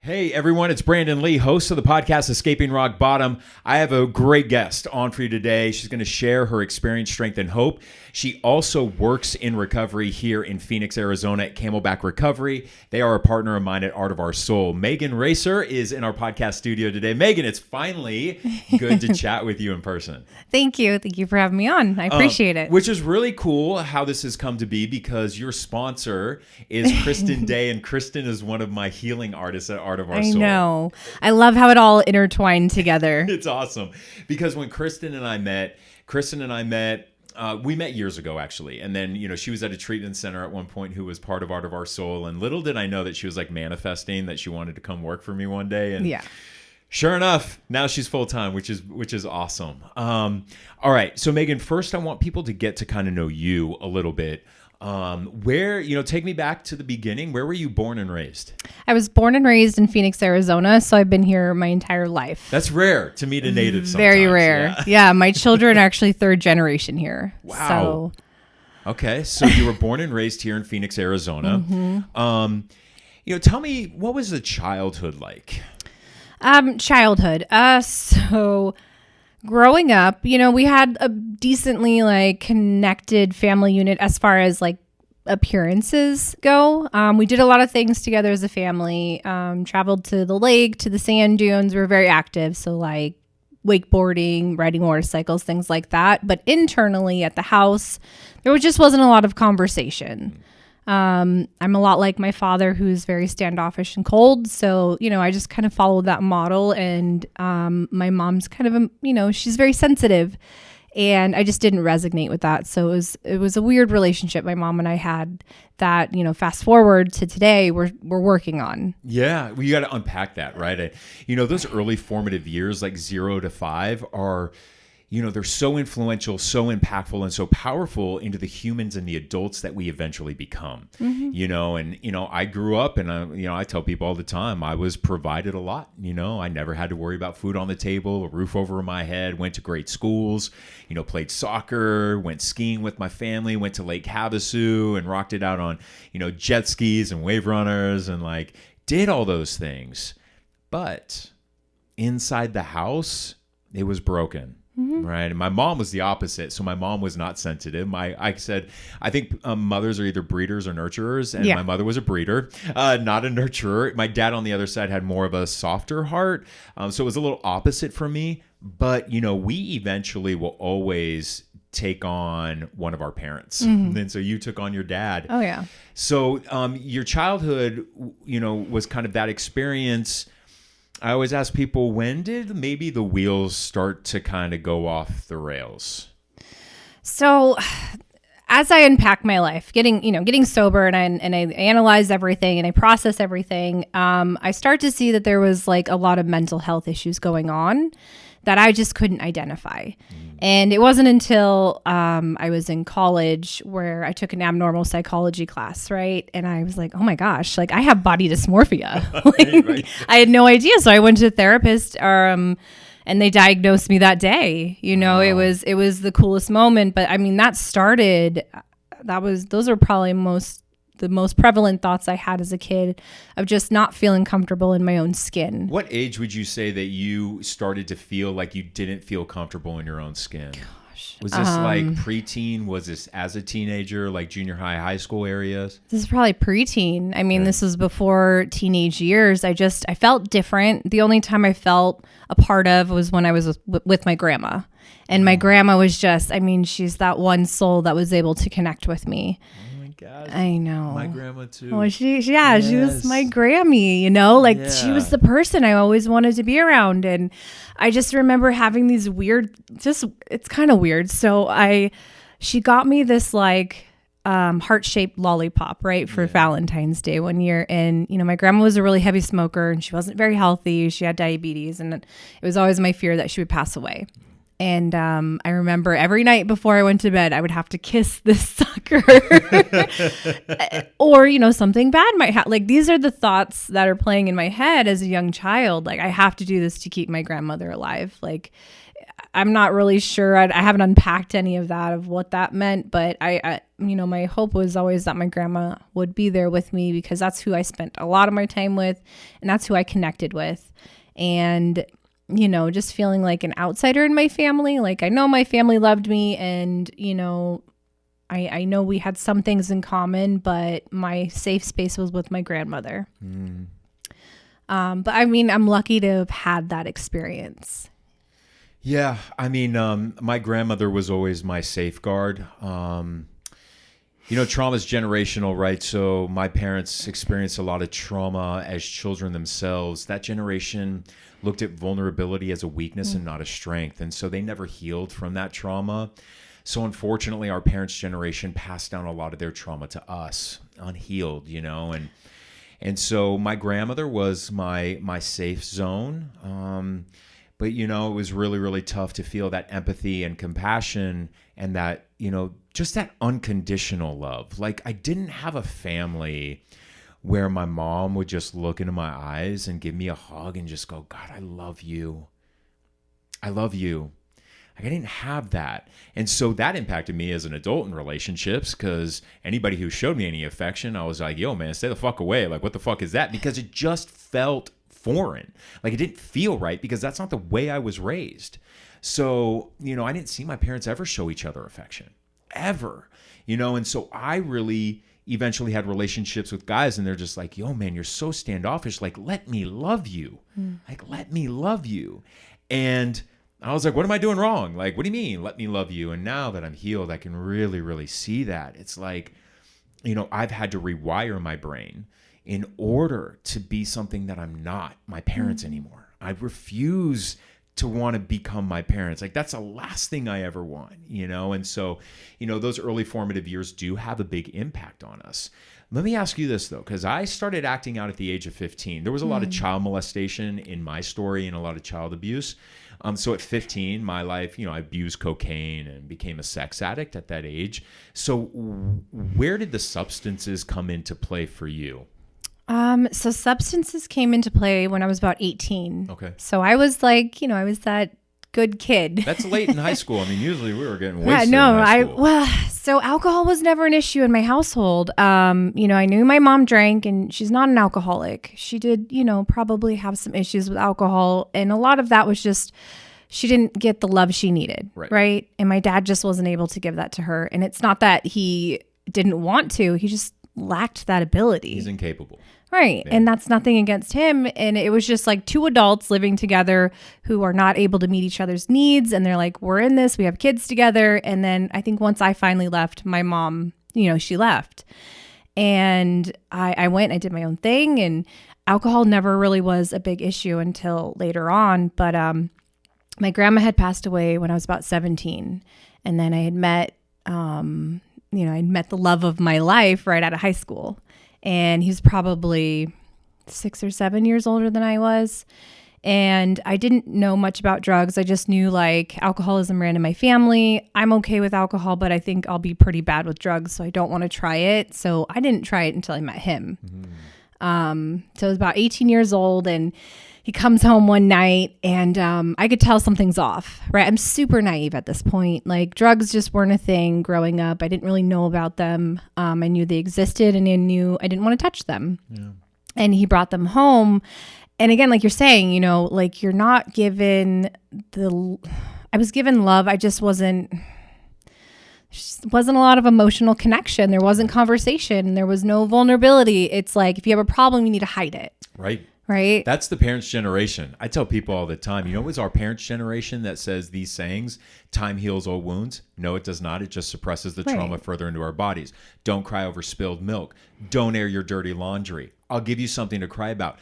Hey everyone, it's Brandon Lee, host of the podcast Escaping Rock Bottom. I have a great guest on for you today. She's going to share her experience, strength, and hope. She also works in recovery here in Phoenix, Arizona at Camelback Recovery. They are a partner of mine at Art of Our Soul. Megan Racer is in our podcast studio today. Megan, it's finally good to chat with you in person. Thank you. Thank you for having me on. I appreciate it. Which is really cool how this has come to be because your sponsor is Kristen Day, and Kristen is one of my healing artists at Art of Our Soul. I know. I love how it all intertwined together. It's awesome because when Kristen and I met, we met years ago actually, and then she was at a treatment center at one point who was part of Art of Our Soul, and little did I know that she was like manifesting that she wanted to come work for me one day, and sure enough, now she's full time, which is awesome. All right, so Megan, first I want people to get to kind of know you a little bit. Take me back to the beginning. Where were you born and raised? I was born and raised in Phoenix, Arizona, so I've been here my entire life. That's rare to meet a native sometimes. Very rare. Yeah, my children are actually third generation here. Wow. Okay, so you were born and raised here in Phoenix, Arizona. Mm-hmm. Tell me, what was the childhood like? So growing up, we had a decently connected family unit as far as appearances go. We did a lot of things together as a family, traveled to the lake, to the sand dunes. We were very active. So wakeboarding, riding motorcycles, things like that. But internally at the house, there just wasn't a lot of conversation. I'm a lot like my father, who's very standoffish and cold. So, I just kind of followed that model, and my mom's kind of, she's very sensitive, and I just didn't resonate with that. So it was a weird relationship my mom and I had that, fast forward to today, we're working on. Yeah. Well, you got to unpack that, right? Those early formative years, like 0 to 5 are, they're so influential, so impactful, and so powerful into the humans and the adults that we eventually become. Mm-hmm. I grew up, and I tell people all the time, I was provided a lot. I never had to worry about food on the table, a roof over my head, went to great schools, played soccer, went skiing with my family, went to Lake Havasu and rocked it out on, jet skis and wave runners, and did all those things. But inside the house, it was broken. Mm-hmm. Right. And my mom was the opposite. So my mom was not sensitive. I think mothers are either breeders or nurturers. And my mother was a breeder, not a nurturer. My dad on the other side had more of a softer heart. So it was a little opposite for me. But, we eventually will always take on one of our parents. Mm-hmm. And so you took on your dad. Oh, yeah. So your childhood, was kind of that experience. I always ask people, when did maybe the wheels start to kind of go off the rails? So as I unpack my life, getting sober, and I analyze everything and I process everything, I start to see that there was a lot of mental health issues going on that I just couldn't identify. And it wasn't until I was in college where I took an abnormal psychology class, right? And I was like, oh my gosh, I have body dysmorphia. Right. I had no idea. So I went to a therapist and they diagnosed me that day. Wow. It was the coolest moment. But I mean, those are probably the most prevalent thoughts I had as a kid, of just not feeling comfortable in my own skin. What age would you say that you started to feel like you didn't feel comfortable in your own skin? Gosh. Was this preteen? Was this as a teenager, junior high, high school areas? This is probably preteen. I mean, This was before teenage years. I felt different. The only time I felt a part of was when I was with my grandma. And my grandma was she's that one soul that was able to connect with me. Gosh. I know. My grandma too. Well, she was my Grammy, she was the person I always wanted to be around. And I just remember having these it's kind of weird. So she got me this heart-shaped lollipop, right, for Valentine's Day one year. And, my grandma was a really heavy smoker and she wasn't very healthy. She had diabetes, and it was always my fear that she would pass away. And I remember every night before I went to bed, I would have to kiss this sucker or, something bad might happen. These are the thoughts that are playing in my head as a young child. I have to do this to keep my grandmother alive. I'm not really sure. I haven't unpacked any of that, of what that meant, but I my hope was always that my grandma would be there with me, because that's who I spent a lot of my time with, and that's who I connected with. And, just feeling like an outsider in my family. Like, I know my family loved me, and, I know we had some things in common, but my safe space was with my grandmother. But I mean, I'm lucky to have had that experience. Yeah, I mean, my grandmother was always my safeguard. Trauma is generational, right? So my parents experienced a lot of trauma as children themselves. That generation looked at vulnerability as a weakness and not a strength. And so they never healed from that trauma. So unfortunately, our parents' generation passed down a lot of their trauma to us, unhealed, and so my grandmother was my safe zone. But, it was really, really tough to feel that empathy and compassion and that, just that unconditional love. Like, I didn't have a family where my mom would just look into my eyes and give me a hug and just go, God, I love you. I love you. Like, I didn't have that. And so that impacted me as an adult in relationships, because anybody who showed me any affection, I was like, yo, man, stay the fuck away. Like, what the fuck is that? Because it just felt foreign. Like, it didn't feel right, because that's not the way I was raised. So, I didn't see my parents ever show each other affection, ever, and so I really eventually had relationships with guys, and they're just like, yo, man, you're so standoffish. Like, let me love you. Like, let me love you. And I was like, what am I doing wrong? Like, what do you mean, let me love you? And now that I'm healed, I can really, really see that. It's like, I've had to rewire my brain in order to be something that I'm not, my parents anymore. I refuse to want to become my parents. Like, that's the last thing I ever want, And so, those early formative years do have a big impact on us. Let me ask you this, though, because I started acting out at the age of 15. There was a lot of child molestation in my story and a lot of child abuse. So at 15, my life, I abused cocaine and became a sex addict at that age. So where did the substances come into play for you? So substances came into play when I was about 18. Okay. So I was like, I was that good kid. That's late in high school. I mean, usually we were getting wasted in high school. So alcohol was never an issue in my household. I knew my mom drank, and she's not an alcoholic. She did, probably have some issues with alcohol. And a lot of that was just, she didn't get the love she needed. Right. And my dad just wasn't able to give that to her. And it's not that he didn't want to, he just lacked that ability. He's incapable. Right. Yeah. And that's nothing against him. And it was just like two adults living together who are not able to meet each other's needs. And they're like, we're in this, we have kids together. And then I think once I finally left, my mom, she left. And I went, I did my own thing, and alcohol never really was a big issue until later on. But my grandma had passed away when I was about 17. And then I had met, I'd met the love of my life right out of high school. And he was probably 6 or 7 years older than I was. And I didn't know much about drugs. I just knew like alcoholism ran in my family. I'm okay with alcohol, but I think I'll be pretty bad with drugs, so I don't want to try it. So I didn't try it until I met him. So I was about 18 years old, and he comes home one night, and I could tell something's off, right? I'm super naive at this point. Like, drugs just weren't a thing growing up. I didn't really know about them. I knew they existed, and I knew I didn't want to touch them. Yeah. And he brought them home. And again, like you're saying, like you're not given I was given love. I just wasn't a lot of emotional connection. There wasn't conversation. There was no vulnerability. It's like, if you have a problem, you need to hide it. Right. That's the parents' generation. I tell people all the time, it was our parents' generation that says these sayings: time heals all wounds. No, it does not. It just suppresses the trauma further into our bodies. Don't cry over spilled milk. Don't air your dirty laundry. I'll give you something to cry about.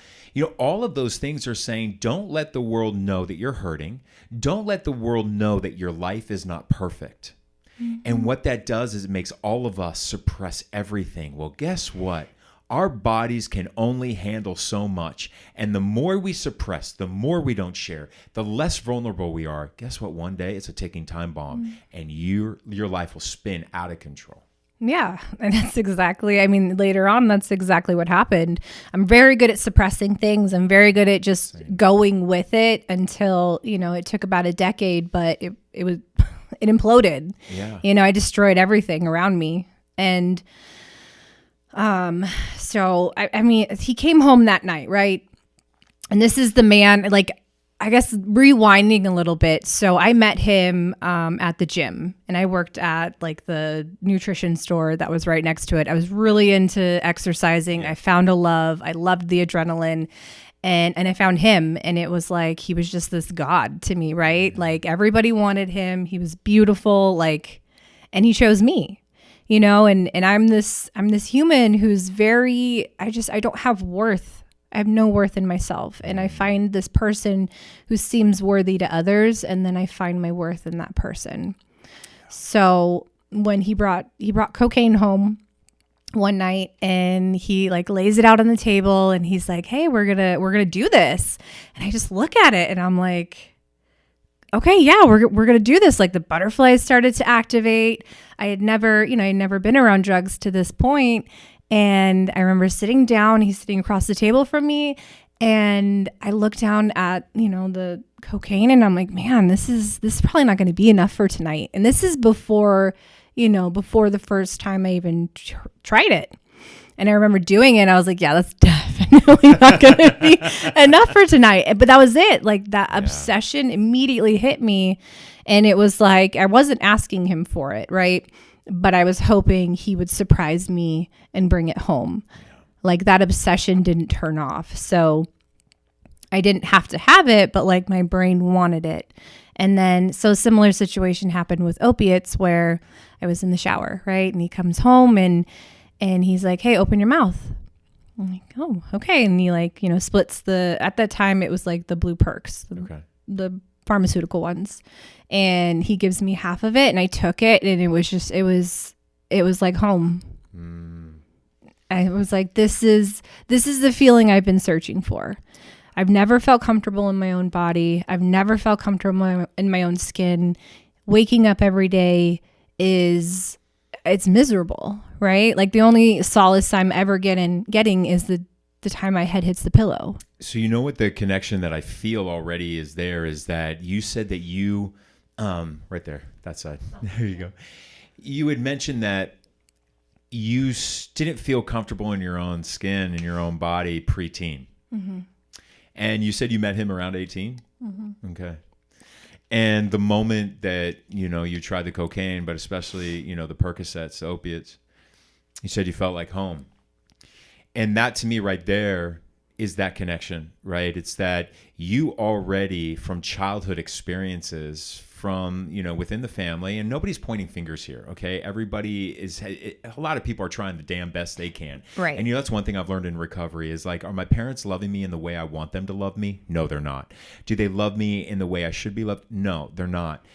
All of those things are saying, don't let the world know that you're hurting. Don't let the world know that your life is not perfect. Mm-hmm. And what that does is it makes all of us suppress everything. Well, guess what? Our bodies can only handle so much. And the more we suppress, the more we don't share, the less vulnerable we are. Guess what? One day it's a ticking time bomb, and your life will spin out of control. Yeah. And that's exactly, I mean, later on, that's exactly what happened. I'm very good at suppressing things. I'm very good at just going with it until, it took about a decade, but it was, it imploded. Yeah. I destroyed everything around me. And so, I mean, he came home that night, right? And this is the man, like, I guess rewinding a little bit. So I met him at the gym, and I worked at like the nutrition store that was right next to it. I was really into exercising. Yeah. I found a love. I loved the adrenaline, and I found him, and it was like he was just this god to me, right? Like everybody wanted him. He was beautiful, like, and he chose me. And I'm this human who's very, I don't have worth. I have no worth in myself. And I find this person who seems worthy to others, and then I find my worth in that person. So when he brought cocaine home one night, and he like lays it out on the table, and he's like, "Hey, we're gonna do this." And I just look at it, and I'm like, okay, yeah, we're going to do this. Like the butterflies started to activate. I had never been around drugs to this point. And I remember sitting down, he's sitting across the table from me. And I look down at, the cocaine, and I'm like, man, this is probably not going to be enough for tonight. And this is before the first time I even tried it. And I remember doing it, and I was like, yeah, that's definitely not going to be enough for tonight. But that was it. Like that obsession immediately hit me. And it was like, I wasn't asking him for it, right? But I was hoping he would surprise me and bring it home. Like that obsession didn't turn off. So I didn't have to have it, but like my brain wanted it. And then, so similar situation happened with opiates where I was in the shower, right? And he comes home and he's like, "Hey, open your mouth." I'm like, "Oh, okay." And he like, splits at that time it was like the blue perks, the pharmaceutical ones. And he gives me half of it, and I took it, and it was like home. I was like, this is the feeling I've been searching for. I've never felt comfortable in my own body. I've never felt comfortable in my own skin. Waking up every day it's miserable, right? Like the only solace I'm ever getting is the time my head hits the pillow. So what the connection that I feel already is that you said that you, right there, that side, there you go. You had mentioned that you didn't feel comfortable in your own skin, in your own body pre-teen. Mm-hmm. And you said you met him around 18? Mm-hmm. Okay. And the moment that, you tried the cocaine, but especially, the Percocets, the opiates, you said you felt like home. And that to me right there is that connection, right? It's that you already from childhood experiences from, within the family, and nobody's pointing fingers here, okay? A lot of people are trying the damn best they can. Right. And that's one thing I've learned in recovery is like, are my parents loving me in the way I want them to love me? No, they're not. Do they love me in the way I should be loved? No, they're not.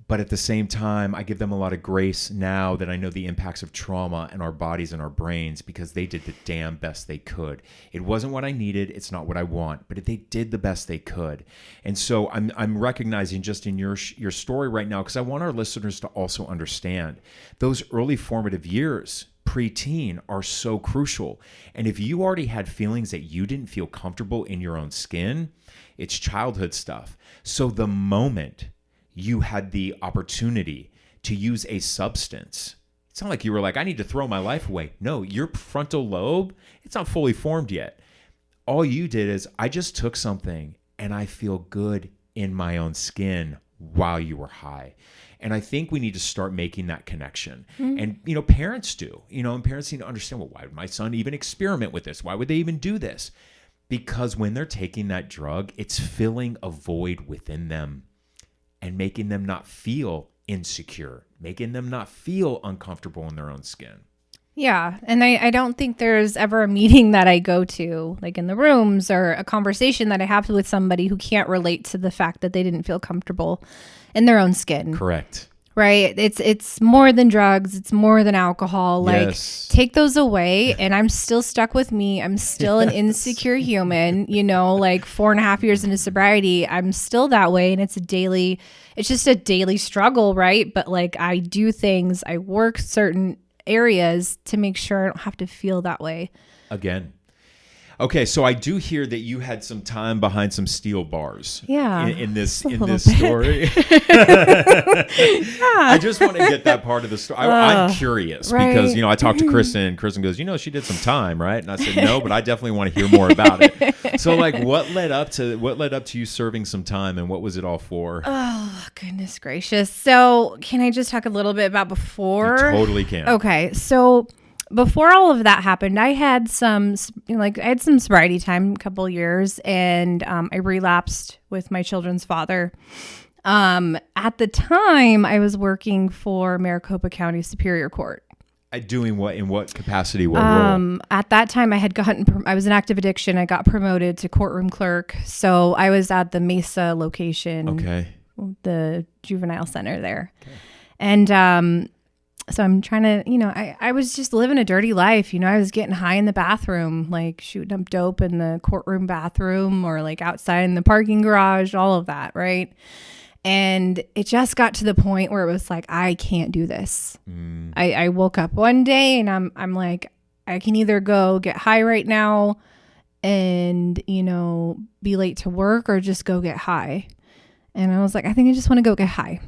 But at the same time, I give them a lot of grace now that I know the impacts of trauma in our bodies and our brains because they did the damn best they could. It wasn't what I needed. It's not what I want, but they did the best they could. And so I'm recognizing just in your story right now, because I want our listeners to also understand those early formative years, preteen, are so crucial. And if you already had feelings that you didn't feel comfortable in your own skin, it's childhood stuff. So the moment you had the opportunity to use a substance, it's not like you were like, I need to throw my life away. No, your frontal lobe, it's not fully formed yet. All you did is I just took something and I feel good in my own skin while you were high. And I think we need to start making that connection. Mm-hmm. And, parents do, and parents need to understand, well, why would my son even experiment with this? Why would they even do this? Because when they're taking that drug, it's filling a void within them and making them not feel insecure, making them not feel uncomfortable in their own skin. Yeah. And I don't think there's ever a meeting that I go to, like in the rooms, or a conversation that I have with somebody who can't relate to the fact that they didn't feel comfortable in their own skin. Correct. Right. It's more than drugs. It's more than alcohol. Like, yes. Take those away and I'm still stuck with me. I'm still an insecure human, like 4.5 years into sobriety, I'm still that way. And it's just a daily struggle. Right. But like I do things, I work certain areas to make sure I don't have to feel that way again. Okay, so I do hear that you had some time behind some steel bars. Yeah, in this story. I just want to get that part of the story. I'm curious because I talked to Kristen, and Kristen goes, she did some time, right? And I said no, but I definitely want to hear more about it. So, like, what led up to you serving some time, and what was it all for? Oh, goodness gracious! So, can I just talk a little bit about before? You totally can. Okay, so. Before all of that happened, I had some sobriety time, a couple years, and I relapsed with my children's father. At the time, I was working for Maricopa County Superior Court. Doing what? In what capacity? What role? At that time, I was in active addiction. I got promoted to courtroom clerk, so I was at the Mesa location, the juvenile center there, and. So I'm trying to, I was just living a dirty life. I was getting high in the bathroom, like shooting up dope in the courtroom bathroom or like outside in the parking garage, all of that. Right. And it just got to the point where it was like, I can't do this. I woke up one day and I'm like, I can either go get high right now and, be late to work or just go get high. And I was like, I think I just want to go get high.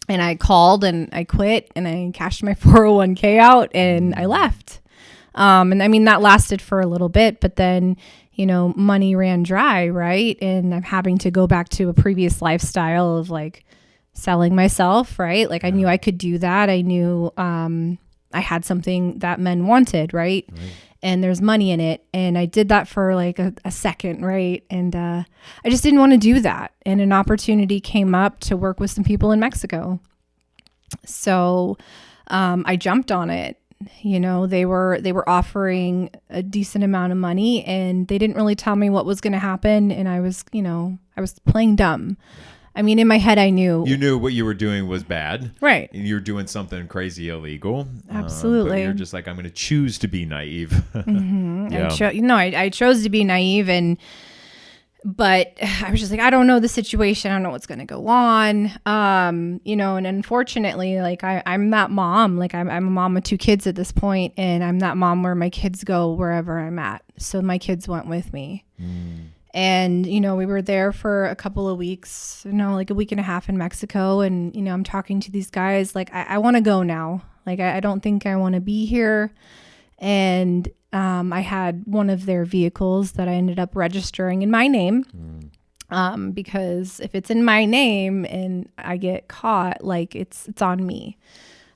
And I called and I quit and I cashed my 401k out and I left. And I mean, that lasted for a little bit, but then, money ran dry, right? And I'm having to go back to a previous lifestyle of like selling myself, right? Like I knew I could do that. I knew I had something that men wanted, right? And there's money in it. And I did that for like a second, right? And I just didn't want to do that. And an opportunity came up to work with some people in Mexico. So I jumped on it. They were offering a decent amount of money and they didn't really tell me what was going to happen. And I was playing dumb. I mean, in my head, I knew. You knew what you were doing was bad. Right. And you were doing something crazy illegal. Absolutely. But you're just like, I'm going to choose to be naive. Mm-hmm. Yeah. I chose to be naive but I was just like, I don't know the situation. I don't know what's going to go on. And unfortunately, like I'm that mom, like I'm a mom of 2 kids at this point, and I'm that mom where my kids go wherever I'm at. So my kids went with me. And, we were there for a couple of weeks, like a week and a half in Mexico. And, I'm talking to these guys, like, I want to go now. Like, I don't think I want to be here. And I had one of their vehicles that I ended up registering in my name. Because if it's in my name and I get caught, like it's on me.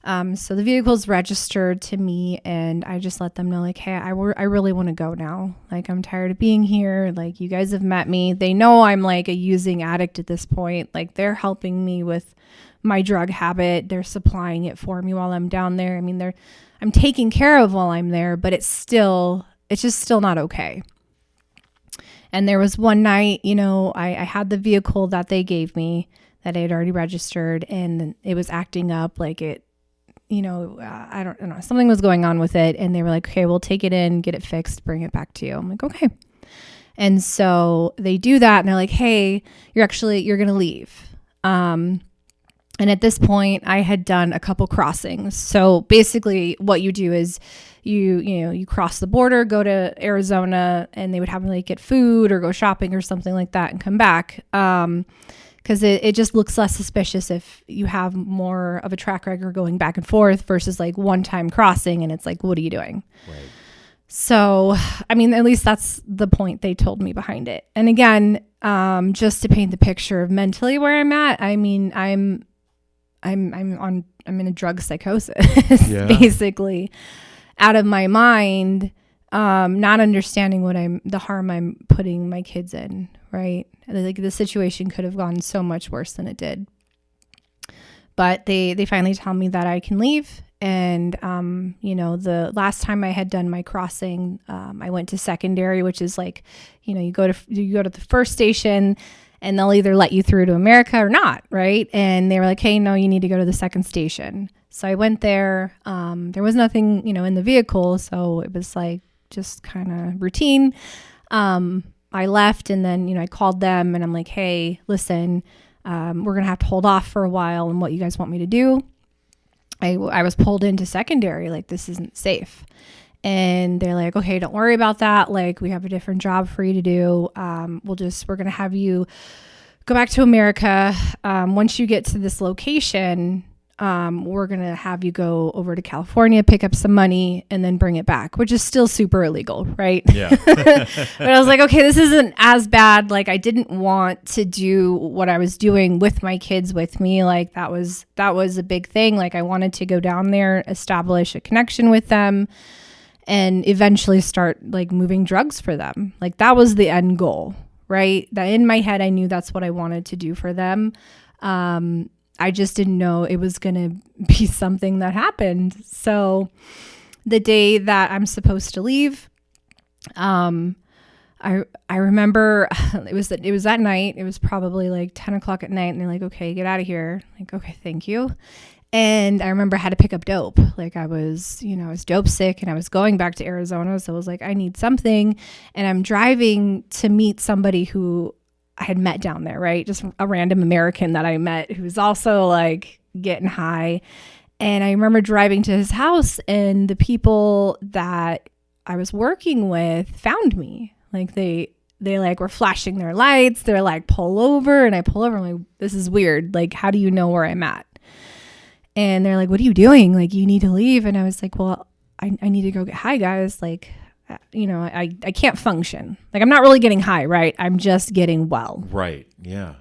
So the vehicle's registered to me and I just let them know like, hey, I really want to go now. Like, I'm tired of being here. Like, you guys have met me. They know I'm like a using addict at this point. Like, they're helping me with my drug habit. They're supplying it for me while I'm down there. I mean, I'm taken care of while I'm there, but it's just still not okay. And there was one night, I had the vehicle that they gave me that I had already registered and it was acting up like it, I don't know, something was going on with it. And they were like, okay, we'll take it in, get it fixed, bring it back to you. I'm like, okay. And so they do that and they're like, hey, you're going to leave. And at this point I had done a couple crossings. So basically what you do is you cross the border, go to Arizona, and they would have me like get food or go shopping or something like that and come back. Because it just looks less suspicious if you have more of a track record going back and forth versus like one time crossing and it's like, what are you doing? Right. So, I mean, at least that's the point they told me behind it. And again, just to paint the picture of mentally where I'm at, I mean, I'm in a drug psychosis, basically, out of my mind, not understanding the harm I'm putting my kids in, right? Like, the situation could have gone so much worse than it did. But they finally tell me that I can leave. And, the last time I had done my crossing, I went to secondary, which is like, you go to the first station and they'll either let you through to America or not. Right. And they were like, hey, no, you need to go to the second station. So I went there. There was nothing, in the vehicle. So it was like just kind of routine. I left and then, I called them and I'm like, hey, listen, we're going to have to hold off for a while on what you guys want me to do. I was pulled into secondary, like, this isn't safe. And they're like, okay, don't worry about that. Like, we have a different job for you to do. We're going to have you go back to America. Once you get to this location, we're going to have you go over to California, pick up some money, and then bring it back, which is still super illegal, right? Yeah. But I was like, okay, this isn't as bad. Like, I didn't want to do what I was doing with my kids with me. Like, that was a big thing. Like, I wanted to go down there, establish a connection with them, and eventually start like moving drugs for them. Like, that was the end goal, right? That in my head, I knew that's what I wanted to do for them. I just didn't know it was going to be something that happened. So the day that I'm supposed to leave, I remember it was that night. It was probably like 10 o'clock at night, and they're like, okay, get out of here. Like, okay, thank you. And I remember I had to pick up dope. Like, I was dope sick, and I was going back to Arizona. So I was like, I need something. And I'm driving to meet somebody who I had met down there, right? Just a random American that I met who was also like getting high. And I remember driving to his house, and the people that I was working with found me. Like, they like were flashing their lights. They're like, pull over. And I pull over. I'm like, this is weird. Like, how do you know where I'm at? And they're like, what are you doing? Like, you need to leave. And I was like, well, I need to go get high, guys. Like, I can't function. Like, I'm not really getting high, right? I'm just getting well. Right. Yeah.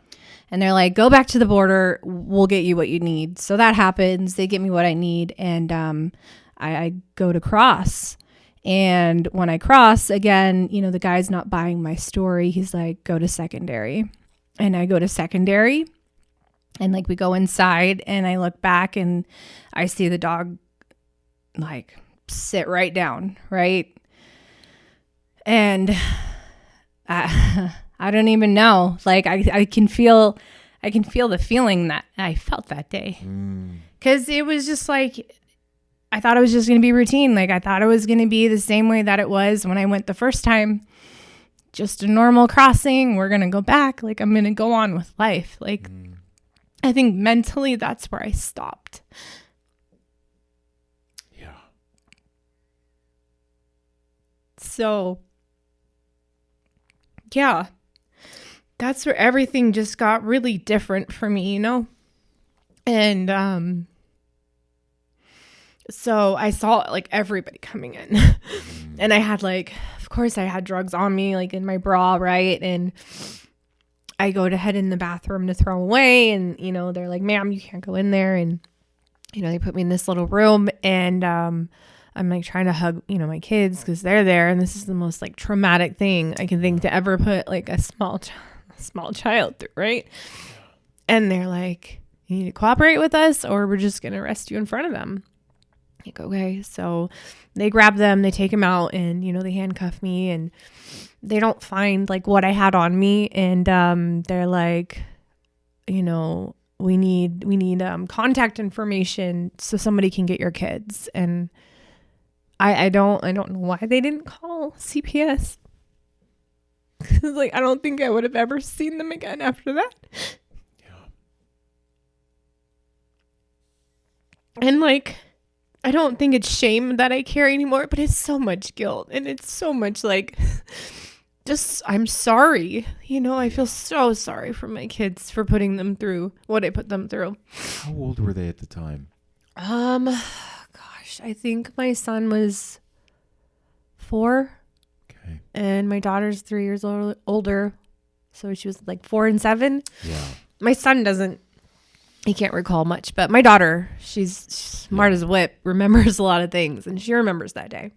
And they're like, go back to the border. We'll get you what you need. So that happens. They get me what I need. And I go to cross. And when I cross, again, the guy's not buying my story. He's like, go to secondary. And I go to secondary. And like, we go inside, and I look back, and I see the dog like sit right down, right? And I don't even know. Like, I can feel the feeling that I felt that day. Because it was just like, I thought it was just going to be routine. Like, I thought it was going to be the same way that it was when I went the first time. Just a normal crossing. We're going to go back. Like, I'm going to go on with life. Like, I think mentally that's where I stopped. Yeah. So, yeah, that's where everything just got really different for me, And so I saw like everybody coming in. And I had like, of course I had drugs on me, like in my bra, right? And I go to head in the bathroom to throw away, and they're like, ma'am, you can't go in there. And they put me in this little room, and I'm like trying to hug my kids because they're there, and this is the most like traumatic thing I can think to ever put like a small child through, right? And they're like, you need to cooperate with us, or we're just gonna arrest you in front of them. Like, okay. So they grab them, they take them out, and they handcuff me, and they don't find like what I had on me. And they're like, we need contact information so somebody can get your kids. And I don't know why they didn't call CPS. Like, I don't think I would have ever seen them again after that. Yeah. And like, I don't think it's shame that I carry anymore, but it's so much guilt, and it's so much like, just, I'm sorry. I feel so sorry for my kids for putting them through what I put them through. How old were they at the time? Gosh, I think my son was 4. Okay. And my daughter's 3 years older. So she was like 4 and 7. Yeah. My son he can't recall much, but my daughter, she's smart as a whip, remembers a lot of things, and she remembers that day.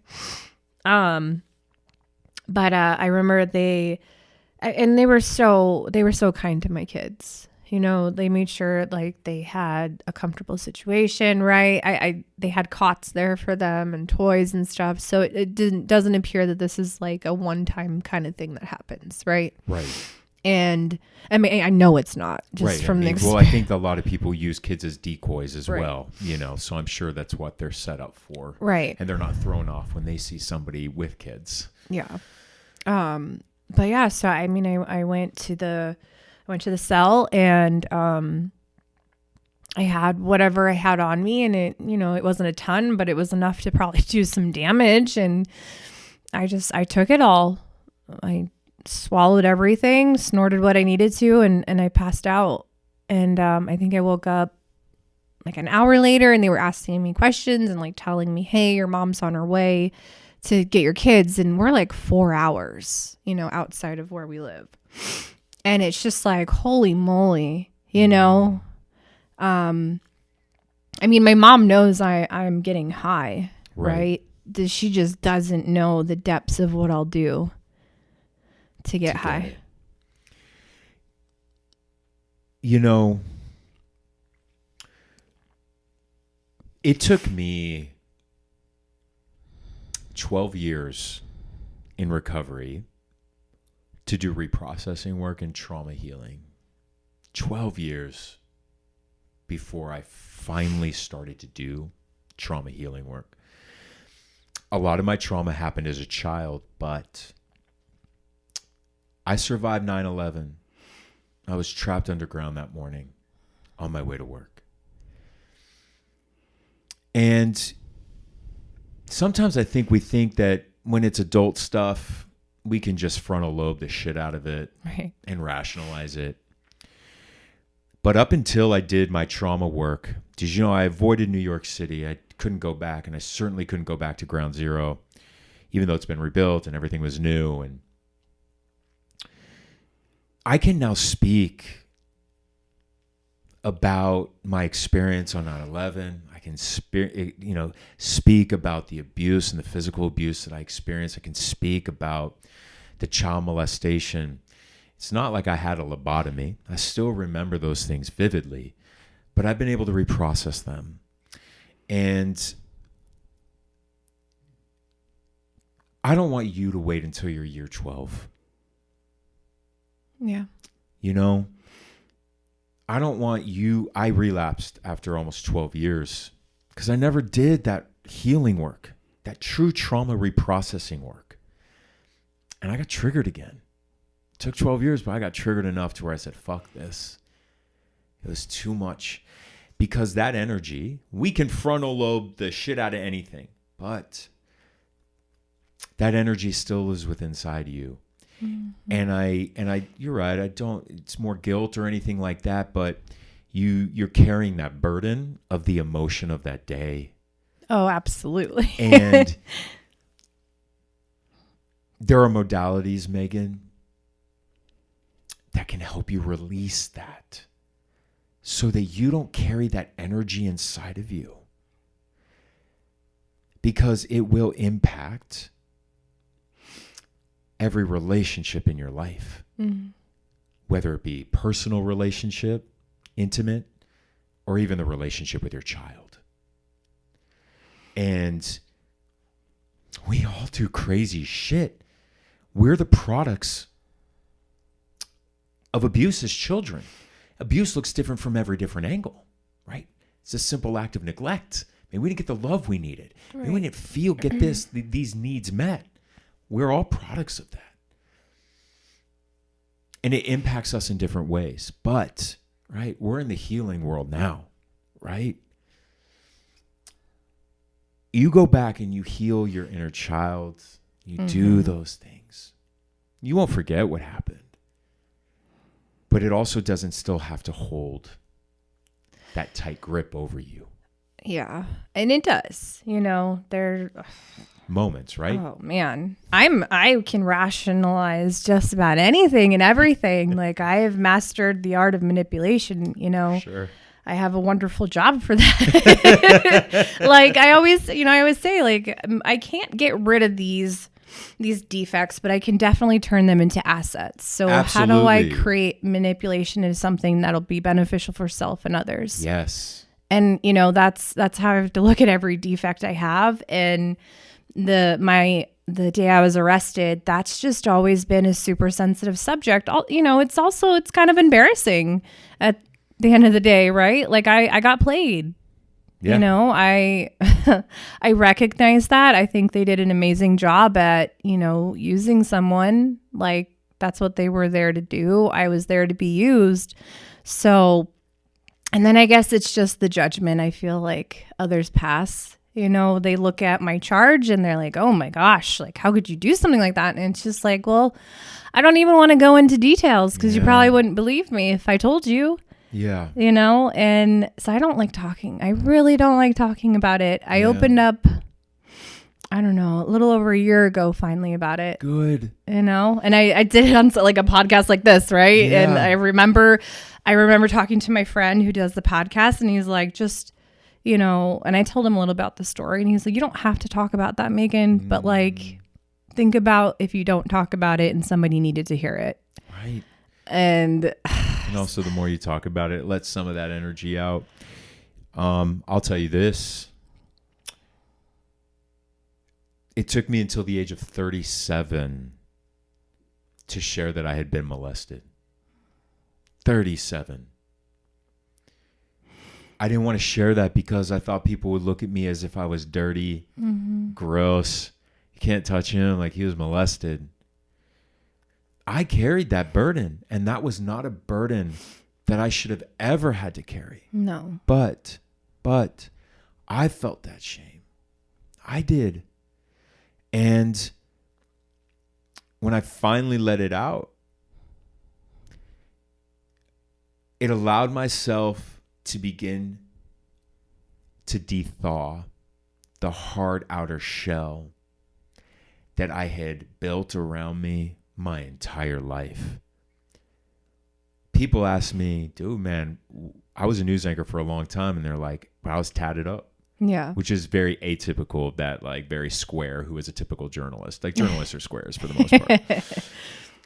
But I remember they were so kind to my kids. They made sure like they had a comfortable situation, right? They had cots there for them and toys and stuff. So it doesn't appear that this is like a one-time kind of thing that happens, right? Right. And I mean, I know it's not just from the experience. Well, I think a lot of people use kids as decoys as well, so I'm sure that's what they're set up for. Right. And they're not thrown off when they see somebody with kids. Yeah. But yeah, so I mean, I went to the cell, and I had whatever I had on me, and it, it wasn't a ton, but it was enough to probably do some damage. And I took it all. I swallowed everything, snorted what I needed to, and I passed out. And I think I woke up like an hour later, and they were asking me questions and like telling me, hey, your mom's on her way to get your kids. And we're like 4 hours, outside of where we live. And it's just like, holy moly, I mean, my mom knows I'm getting high, right? She just doesn't know the depths of what I'll do to get high. It took me 12 years in recovery to do reprocessing work and trauma healing. 12 years before I finally started to do trauma healing work. A lot of my trauma happened as a child, but I survived 9/11. I was trapped underground that morning on my way to work. And sometimes I think we think that when it's adult stuff, we can just frontal lobe the shit out of it and rationalize it. But up until I did my trauma work, did you know I avoided New York City? I couldn't go back, and I certainly couldn't go back to ground zero, even though it's been rebuilt and everything was new. And I can now speak about my experience on 9/11. I can speak about the abuse and the physical abuse that I experienced. I can speak about the child molestation. It's not like I had a lobotomy. I still remember those things vividly, but I've been able to reprocess them. And I don't want you to wait until you're year 12. Yeah. I don't want you. I relapsed after almost 12 years because I never did that healing work, that true trauma reprocessing work. And I got triggered again. It took 12 years, but I got triggered enough to where I said, fuck this. It was too much. Because that energy, we can frontal lobe the shit out of anything, but that energy still is within inside you. Mm-hmm. And I, you're right. it's more guilt or anything like that, but you're carrying that burden of the emotion of that day. Oh, absolutely. And there are modalities, Megan, that can help you release that so that you don't carry that energy inside of you, because it will impact every relationship in your life, whether it be personal relationship, intimate, or even the relationship with your child. And we all do crazy shit. We're the products of abuse as children. Abuse looks different from every different angle, right? It's a simple act of neglect. Maybe we didn't get the love we needed. Maybe we didn't get these needs met. We're all products of that. And it impacts us in different ways. But, right, we're in the healing world now, right? You go back and you heal your inner child. You do those things. You won't forget what happened. But it also doesn't still have to hold that tight grip over you. Yeah. And it does. There moments, right? Oh man. I can rationalize just about anything and everything. Like, I have mastered the art of manipulation, Sure. I have a wonderful job for that. Like, I always say, like, I can't get rid of these defects, but I can definitely turn them into assets. So Absolutely. How do I create manipulation into something that'll be beneficial for self and others? Yes. And that's how I have to look at every defect I have. And the day I was arrested, that's just always been a super sensitive subject. It's kind of embarrassing at the end of the day, right? Like, I got played. Yeah. I recognize that. I think they did an amazing job at, using someone. Like, that's what they were there to do. I was there to be used. So And then I guess it's just the judgment I feel like others pass. You know, they look at my charge and they're like, oh my gosh, like, how could you do something like that? And it's just like, well, I don't even want to go into details because you probably wouldn't believe me if I told you. Yeah. You know, and so I don't like talking. I really don't like talking about it. I opened up, I don't know, a little over a year ago finally about it. Good. You know, and I did it on like a podcast like this, right? Yeah. And I remember talking to my friend who does the podcast, and he's like, just, you know, and I told him a little about the story, and he's like, you don't have to talk about that, Megan, but like, think about if you don't talk about it and somebody needed to hear it. Right. And also the more you talk about it, it lets some of that energy out. I'll tell you this. It took me until the age of 37 to share that I had been molested. 37. I didn't want to share that because I thought people would look at me as if I was dirty, gross. You can't touch him, like he was molested. I carried that burden, and that was not a burden that I should have ever had to carry. no. But I felt that shame. I did. And when I finally let it out, it allowed myself to begin to de-thaw the hard outer shell that I had built around me my entire life. People ask me, dude, man, I was a news anchor for a long time, and they're like, I was tatted up. Yeah. Which is very atypical of that, like, very square who is a typical journalist. Like, journalists are squares for the most part.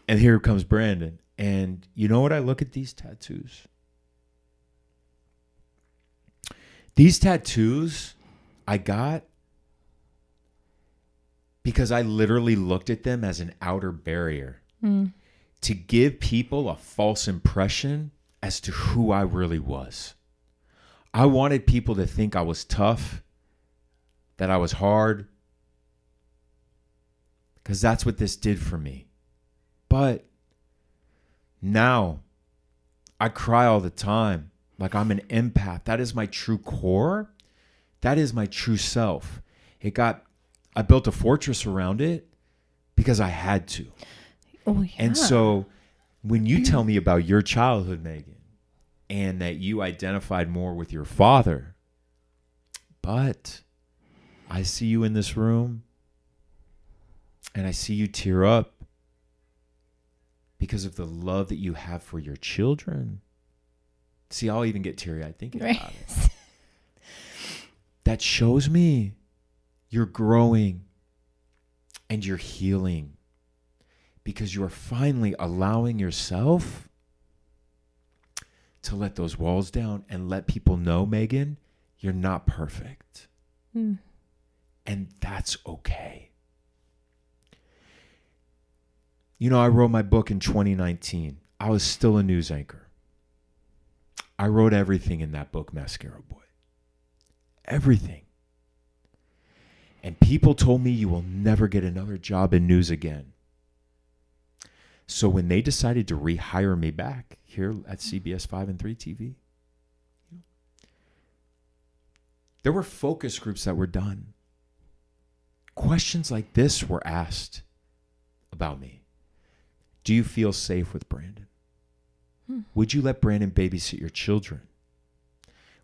And here comes Brandon. And you know what? I look at these tattoos. These tattoos I got because I literally looked at them as an outer barrier to give people a false impression as to who I really was. I wanted people to think I was tough, that I was hard, because that's what this did for me. But now I cry all the time. Like I'm an empath. That is my true core. That is my true self. I built a fortress around it because I had to. Oh, yeah. And so when you tell me about your childhood, Megan, and that you identified more with your father, but I see you in this room and I see you tear up because of the love that you have for your children. See, I'll even get teary-eyed thinking about it. That shows me you're growing and you're healing because you're finally allowing yourself to let those walls down and let people know, Megan, you're not perfect. And that's okay. You know, I wrote my book in 2019. I was still a news anchor. I wrote everything in that book, Mascara Boy. Everything. And people told me you will never get another job in news again. So when they decided to rehire me back here at CBS 5 and 3 TV, there were focus groups that were done. Questions like this were asked about me. Do you feel safe with Brandon? Would you let Brandon babysit your children?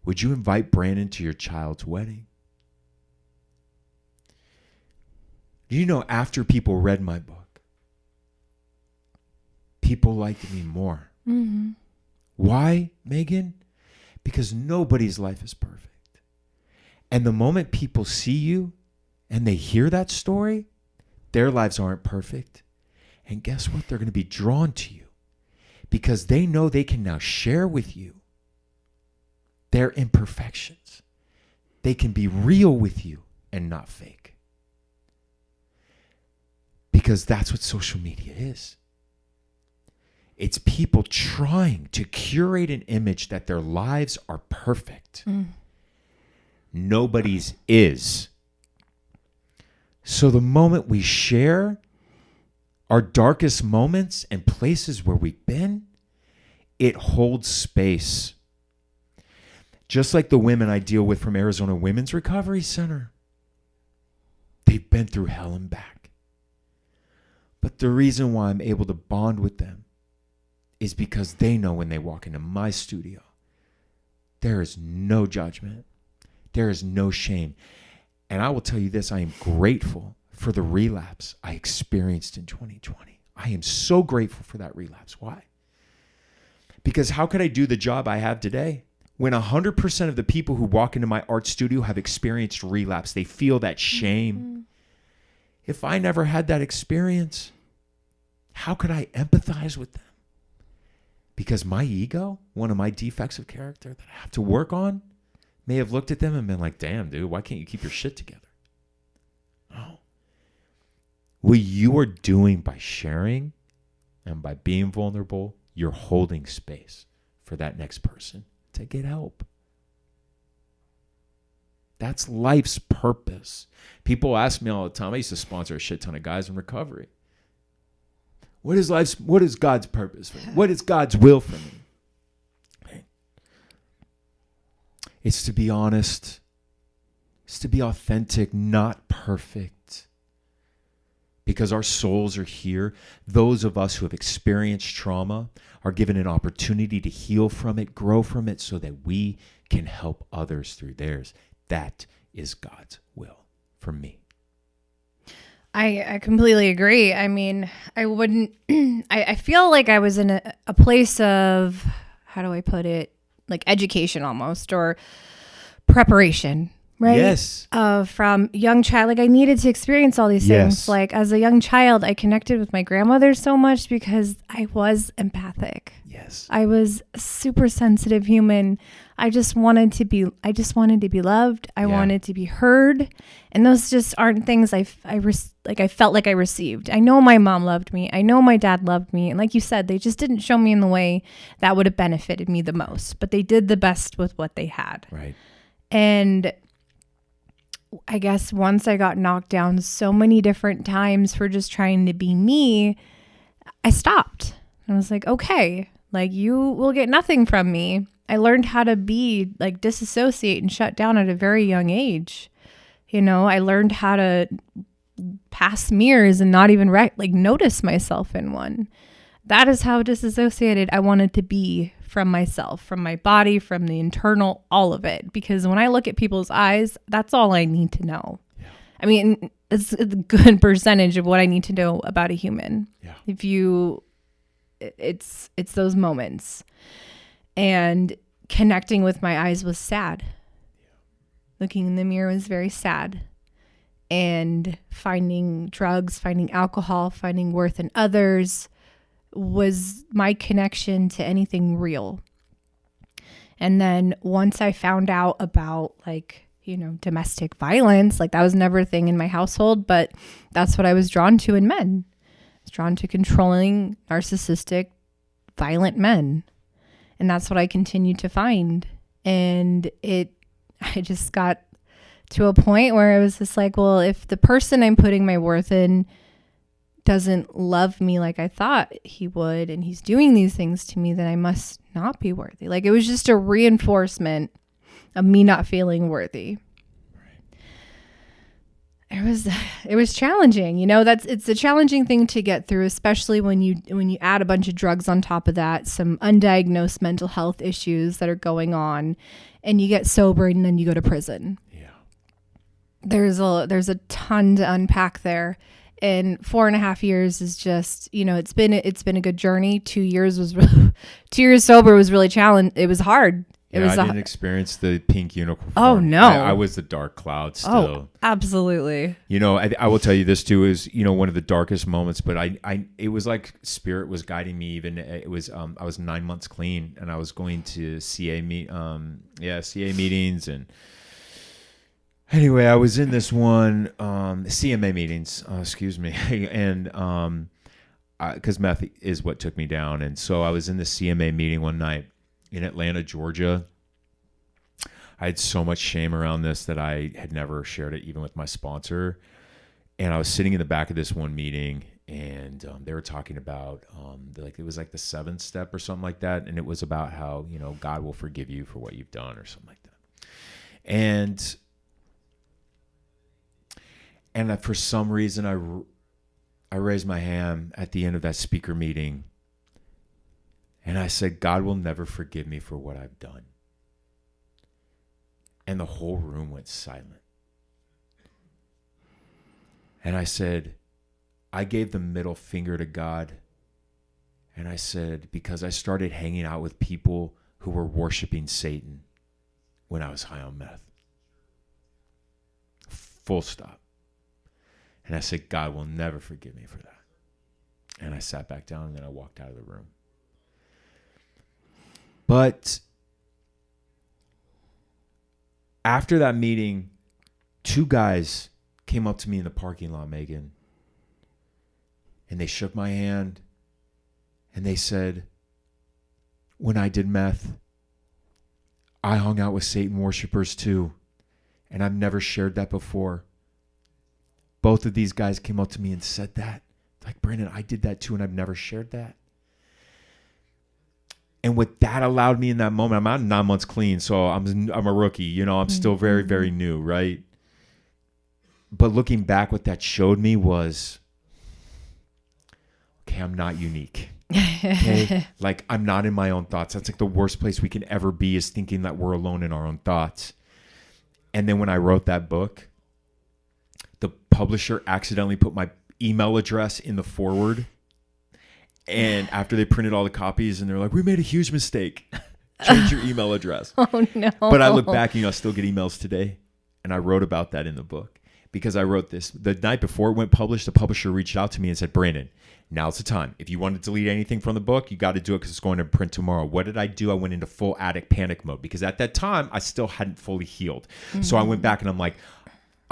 Would you invite Brandon to your child's wedding? Do you know, after people read my book, people liked me more. Why, Megan? Because nobody's life is perfect. And the moment people see you and they hear that story, their lives aren't perfect. And guess what? They're going to be drawn to you because they know they can now share with you their imperfections. They can be real with you and not fake. Because that's what social media is. It's people trying to curate an image that their lives are perfect. Nobody's is. So the moment we share our darkest moments and places where we've been, it holds space. Just like the women I deal with from Arizona Women's Recovery Center. They've been through hell and back. But the reason why I'm able to bond with them is because they know when they walk into my studio, there is no judgment. There is no shame. And I will tell you this, I am grateful for the relapse I experienced in 2020. I am so grateful for that relapse. Why? Because how could I do the job I have today when 100% of the people who walk into my art studio have experienced relapse? They feel that shame. Mm-hmm. If I never had that experience, how could I empathize with them? Because my ego, one of my defects of character that I have to work on, may have looked at them and been like, damn, dude, why can't you keep your shit together? No. What you are doing by sharing and by being vulnerable, you're holding space for that next person to get help. That's life's purpose. People ask me all the time. I used to sponsor a shit ton of guys in recovery. What is God's purpose for me? What is God's will for me? It's to be honest. It's to be authentic, not perfect. Because our souls are here. Those of us who have experienced trauma are given an opportunity to heal from it, grow from it, so that we can help others through theirs. That is God's will for me. I completely agree. I mean, I wouldn't, I feel like I was in a place of, how do I put it? Like education almost, or preparation, right? Yes. From young child, like I needed to experience all these things. Yes. Like as a young child, I connected with my grandmother so much because I was empathic. Yes. I was a super sensitive human. I just wanted to be loved. I wanted to be heard. And those just aren't things I felt like I received. I know my mom loved me. I know my dad loved me. And like you said, they just didn't show me in the way that would have benefited me the most, but they did the best with what they had. Right. And I guess once I got knocked down so many different times for just trying to be me, I stopped. I was like, okay, like you will get nothing from me. I learned how to disassociate and shut down at a very young age. You know, I learned how to pass mirrors and not even notice myself in one. That is how disassociated I wanted to be from myself, from my body, from the internal, all of it. Because when I look at people's eyes, that's all I need to know. Yeah. I mean, it's a good percentage of what I need to know about a human. Yeah. It's those moments. And connecting with my eyes was sad. Yeah. Looking in the mirror was very sad. And finding drugs, finding alcohol, finding worth in others was my connection to anything real. And then once I found out about domestic violence, that was never a thing in my household, but that's what I was drawn to in men. I was drawn to controlling, narcissistic, violent men. And that's what I continued to find. And I just got to a point where I was just like, well, if the person I'm putting my worth in doesn't love me like I thought he would, and he's doing these things to me, then I must not be worthy. It was just a reinforcement of me not feeling worthy. It was challenging. It's a challenging thing to get through, especially when you add a bunch of drugs on top of that, some undiagnosed mental health issues that are going on, and you get sober and then you go to prison. Yeah. There's a ton to unpack there. And 4.5 years is just, it's been a good journey. 2 years sober was really challenging. It was hard. I didn't experience the pink unicorn. Oh no, I was the dark cloud still. Oh, absolutely. I will tell you this too is one of the darkest moments. But it was like spirit was guiding me. Even it was I was 9 months clean, and I was going to CA meetings and. Anyway, I was in this one CMA meetings, and because meth is what took me down, and so I was in the CMA meeting one night in Atlanta, Georgia. I had so much shame around this that I had never shared it even with my sponsor, and I was sitting in the back of this one meeting, and they were talking about it was like the 7th step or something like that, and it was about how God will forgive you for what you've done or something like that. And for some reason, I raised my hand at the end of that speaker meeting. And I said, God will never forgive me for what I've done. And the whole room went silent. And I said, I gave the middle finger to God. And I said, because I started hanging out with people who were worshiping Satan when I was high on meth. Full stop. And I said, God will never forgive me for that. And I sat back down and then I walked out of the room. But after that meeting, 2 guys came up to me in the parking lot, Megan, and they shook my hand and they said, when I did meth, I hung out with Satan worshipers too, and I've never shared that before. Both of these guys came up to me and said that. Like, Brandon, I did that too, and I've never shared that. And what that allowed me in that moment, I'm out 9 months clean, so I'm a rookie. You know, I'm still very, very new, right? But looking back, what that showed me was, okay, I'm not unique. Okay? Like, I'm not in my own thoughts. That's like the worst place we can ever be, is thinking that we're alone in our own thoughts. And then when I wrote that book, the publisher accidentally put my email address in the foreword. And after they printed all the copies, and they're like, we made a huge mistake. Change your email address. Oh, no. But I look back, and I still get emails today. And I wrote about that in the book because I wrote this. The night before it went published, the publisher reached out to me and said, Brandon, now's the time. If you want to delete anything from the book, you got to do it because it's going to print tomorrow. What did I do? I went into full addict panic mode because at that time, I still hadn't fully healed. Mm-hmm. So I went back and I'm like,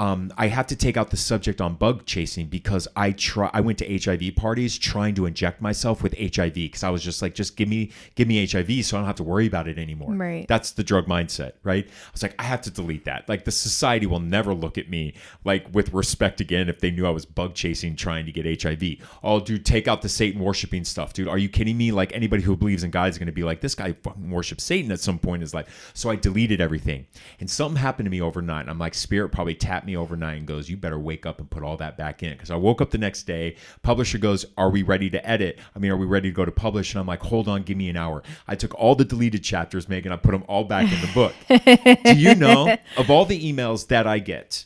I have to take out the subject on bug chasing because I went to HIV parties trying to inject myself with HIV because I was just like, just give me HIV so I don't have to worry about it anymore. Right. That's the drug mindset, right? I was like, I have to delete that. Like, the society will never look at me like with respect again if they knew I was bug chasing trying to get HIV. Oh, dude, take out the Satan worshiping stuff, dude. Are you kidding me? Like, anybody who believes in God is going to be like, this guy fucking worships Satan at some point in his life. So I deleted everything. And something happened to me overnight. And I'm like, Spirit probably tapped me overnight and goes, you better wake up and put all that back in. Because I woke up the next day, publisher goes, are we ready to edit? Are we ready to go to publish? And I'm like, hold on, give me an hour. I took all the deleted chapters, Megan, I put them all back in the book. Do you know, of all the emails that I get,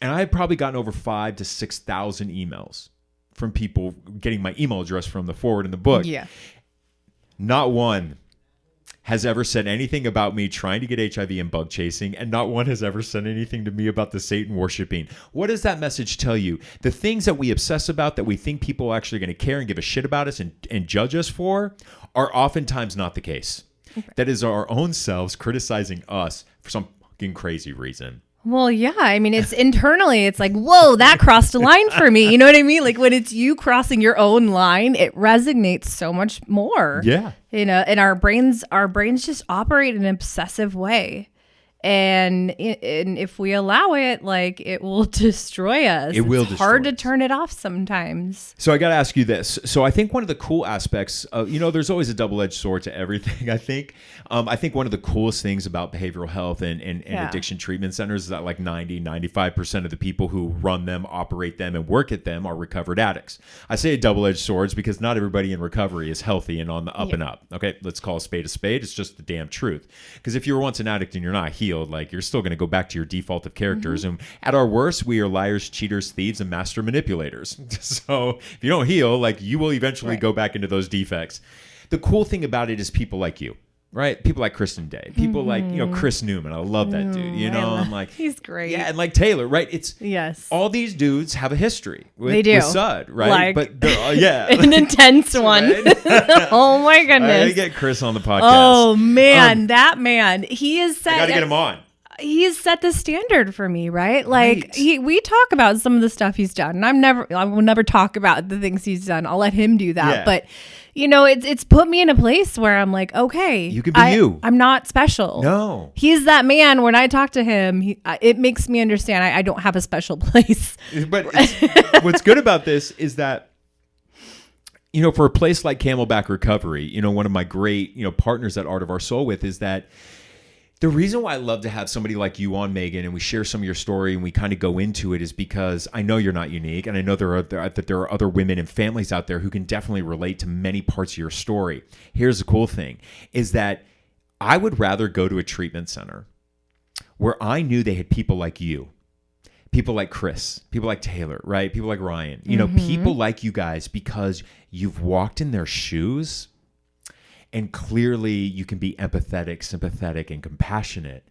and I had probably gotten over 5,000 to 6,000 emails from people getting my email address from the forward in the book. Yeah. Not one has ever said anything about me trying to get HIV and bug chasing, and not one has ever said anything to me about the Satan worshiping. What does that message tell you? The things that we obsess about, that we think people are actually going to care and give a shit about us and judge us for, are oftentimes not the case. Okay. That is our own selves criticizing us for some fucking crazy reason. Well, yeah. I mean, it's internally, it's like, whoa, that crossed a line for me. You know what I mean? Like, when it's you crossing your own line, it resonates so much more. Yeah. You know, and our brains just operate in an obsessive way. And if we allow it, like, it will destroy us. It's hard to turn it off sometimes. So I got to ask you this. So I think one of the cool aspects of, there's always a double-edged sword to everything, I think. I think one of the coolest things about behavioral health and addiction treatment centers is that like 95% of the people who run them, operate them, and work at them are recovered addicts. I say double-edged swords because not everybody in recovery is healthy and on the up and up. Okay, let's call a spade a spade. It's just the damn truth. Because if you were once an addict and you're not healed, like, you're still going to go back to your default of characters. Mm-hmm. And at our worst, we are liars, cheaters, thieves, and master manipulators. So if you don't heal, like, you will eventually go back into those defects. The cool thing about it is people like you, right? People like Kristen Day, people like, Chris Newman. I love that dude. I'm like, he's great. Yeah. And like Taylor, right? It's all these dudes have a history with Sud, right? But they're, an intense one. Right? Oh my goodness. I gotta get Chris on the podcast. Oh man, that man, he is set. I gotta get him on. He's set the standard for me, right? Like, we talk about some of the stuff he's done, and I will never talk about the things he's done. I'll let him do that. Yeah. But it's put me in a place where I'm like, okay, you can be you. I'm not special. No, he's that man. When I talk to him, it makes me understand I don't have a special place. But what's good about this is that, for a place like Camelback Recovery, one of my great partners at Art of Our Soul with is that The reason why I love to have somebody like you on, Megan, and we share some of your story and we kind of go into it is because I know you're not unique, and I know that there are other women and families out there who can definitely relate to many parts of your story. Here's the cool thing, is that I would rather go to a treatment center where I knew they had people like you, people like Chris, people like Taylor, right? People like Ryan, people like you guys, because you've walked in their shoes. And clearly you can be empathetic, sympathetic, and compassionate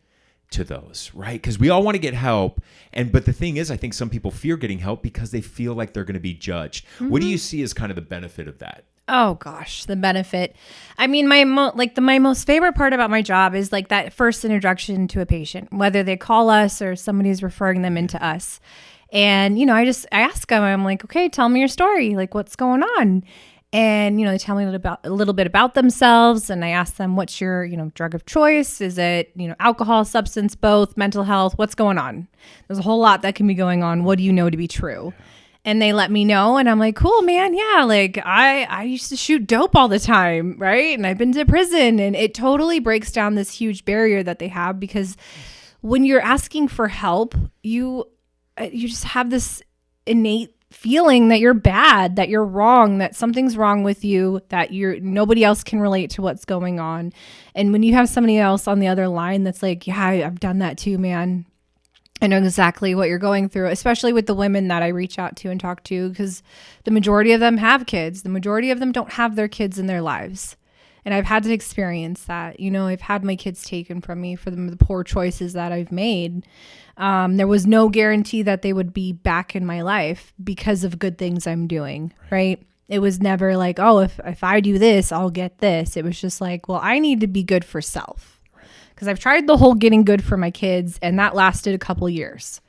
to those, right? Because we all want to get help. But the thing is, I think some people fear getting help because they feel like they're going to be judged. What do you see as kind of the benefit of that? Oh gosh, the benefit. I mean, my most favorite part about my job is like that first introduction to a patient, whether they call us or somebody's referring them into us. And, I ask them, I'm like, okay, tell me your story. Like, what's going on? And, they tell me a little bit about themselves. And I ask them, what's your, drug of choice? Is it, alcohol, substance, both, mental health? What's going on? There's a whole lot that can be going on. What do you know to be true? And they let me know. And I'm like, cool, man. Yeah. Like I used to shoot dope all the time. Right. And I've been to prison, and it totally breaks down this huge barrier that they have, because when you're asking for help, you just have this innate feeling that you're bad, that you're wrong, that something's wrong with you, that nobody else can relate to what's going on. And when you have somebody else on the other line that's like, yeah, I've done that too, man. I know exactly what you're going through, especially with the women that I reach out to and talk to, because the majority of them have kids. The majority of them don't have their kids in their lives. And I've had to experience that. I've had my kids taken from me for the poor choices that I've made. There was no guarantee that they would be back in my life because of good things I'm doing, right? It was never like, oh, if I do this, I'll get this. It was just like, well, I need to be good for self. Because I've tried the whole getting good for my kids, and that lasted a couple years.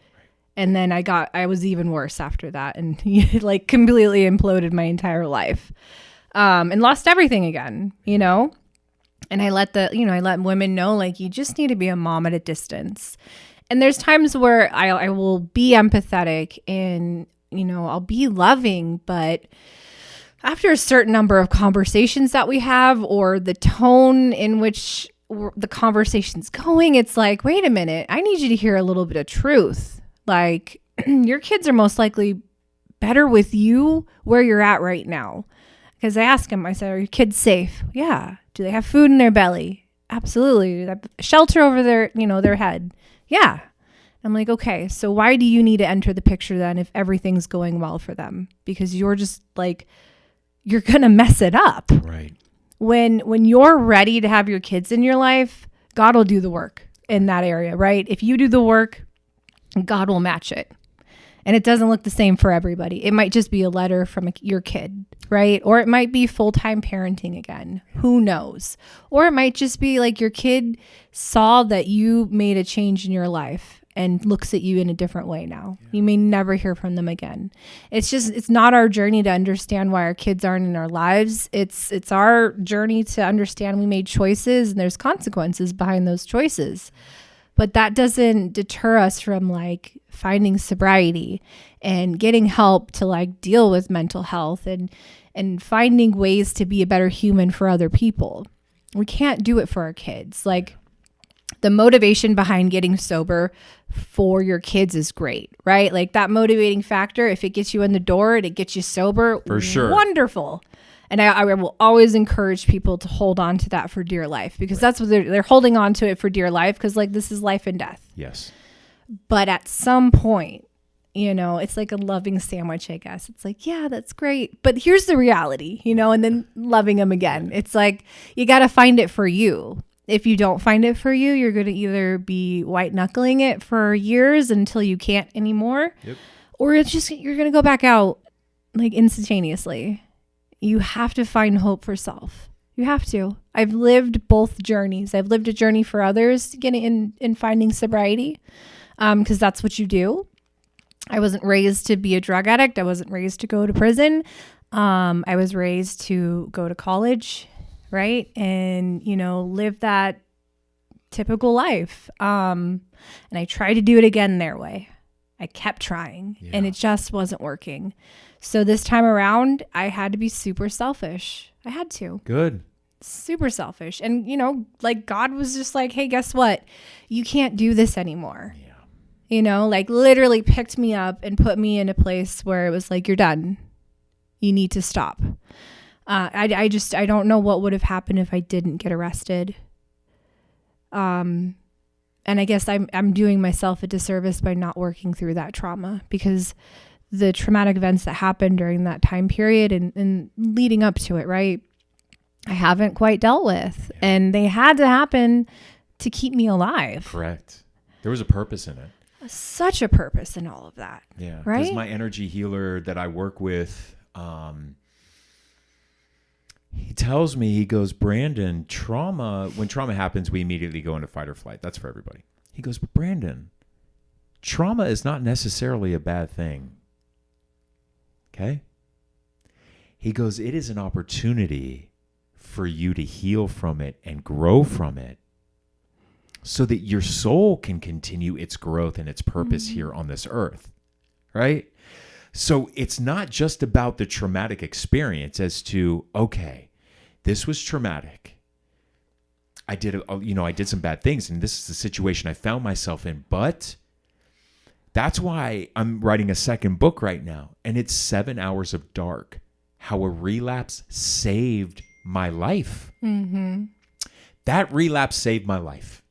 And then I was even worse after that, and like completely imploded my entire life. And lost everything again, and I let women know, like, you just need to be a mom at a distance. And there's times where I will be empathetic and, I'll be loving, but after a certain number of conversations that we have, or the tone in which the conversation's going, it's like, wait a minute, I need you to hear a little bit of truth. Like, your kids are most likely better with you where you're at right now. Because I asked him, I said, are your kids safe? Yeah. Do they have food in their belly? Absolutely. Do they have shelter over their head? Yeah. I'm like, okay, so why do you need to enter the picture then if everything's going well for them? Because you're just like, you're going to mess it up. Right. When you're ready to have your kids in your life, God will do the work in that area, right? If you do the work, God will match it. And it doesn't look the same for everybody. It might just be a letter from your kid, right? Or it might be full-time parenting again. Who knows? Or it might just be like your kid saw that you made a change in your life and looks at you in a different way now. Yeah. You may never hear from them again. It's not our journey to understand why our kids aren't in our lives. It's our journey to understand we made choices and there's consequences behind those choices. But that doesn't deter us from like finding sobriety and getting help to like deal with mental health and finding ways to be a better human for other people. We can't do it for our kids. Like, the motivation behind getting sober for your kids is great, right? Like, that motivating factor, if it gets you in the door and it gets you sober, for sure, wonderful. And I will always encourage people to hold on to that for dear life, because that's what they're holding on to it for dear life, because like this is life and death. Yes. But at some point, it's like a loving sandwich, I guess. It's like, yeah, that's great, but here's the reality, and then loving them again. It's like, you got to find it for you. If you don't find it for you, you're going to either be white knuckling it for years until you can't anymore, or you're going to go back out like instantaneously. You have to find hope for self. You have to. I've lived both journeys. I've lived a journey for others getting in finding sobriety, because that's what you do. I wasn't raised to be a drug addict. I wasn't raised to go to prison. I was raised to go to college, right? And, live that typical life. And I tried to do it again their way. I kept trying, and it just wasn't working. So this time around, I had to be super selfish. I had to. Good. Super selfish. And, like God was just like, hey, guess what? You can't do this anymore. Yeah. Like literally picked me up and put me in a place where it was like, you're done. You need to stop. I don't know what would have happened if I didn't get arrested. And I guess I'm doing myself a disservice by not working through that trauma, because the traumatic events that happened during that time period and leading up to it, right, I haven't quite dealt with. Yeah. And they had to happen to keep me alive. Correct. There was a purpose in it. Such a purpose in all of that. Yeah. Right. Because my energy healer that I work with, he tells me, he goes, Brandon, when trauma happens, we immediately go into fight or flight. That's for everybody. He goes, but Brandon, trauma is not necessarily a bad thing. Okay? He goes, it is an opportunity for you to heal from it and grow from it so that your soul can continue its growth and its purpose here on this earth. Right? So it's not just about the traumatic experience as to, okay, this was traumatic. I did some bad things, and this is the situation I found myself in. But that's why I'm writing a second book right now, and it's 7 Hours of Dark, how a relapse saved my life. Mm-hmm. That relapse saved my life.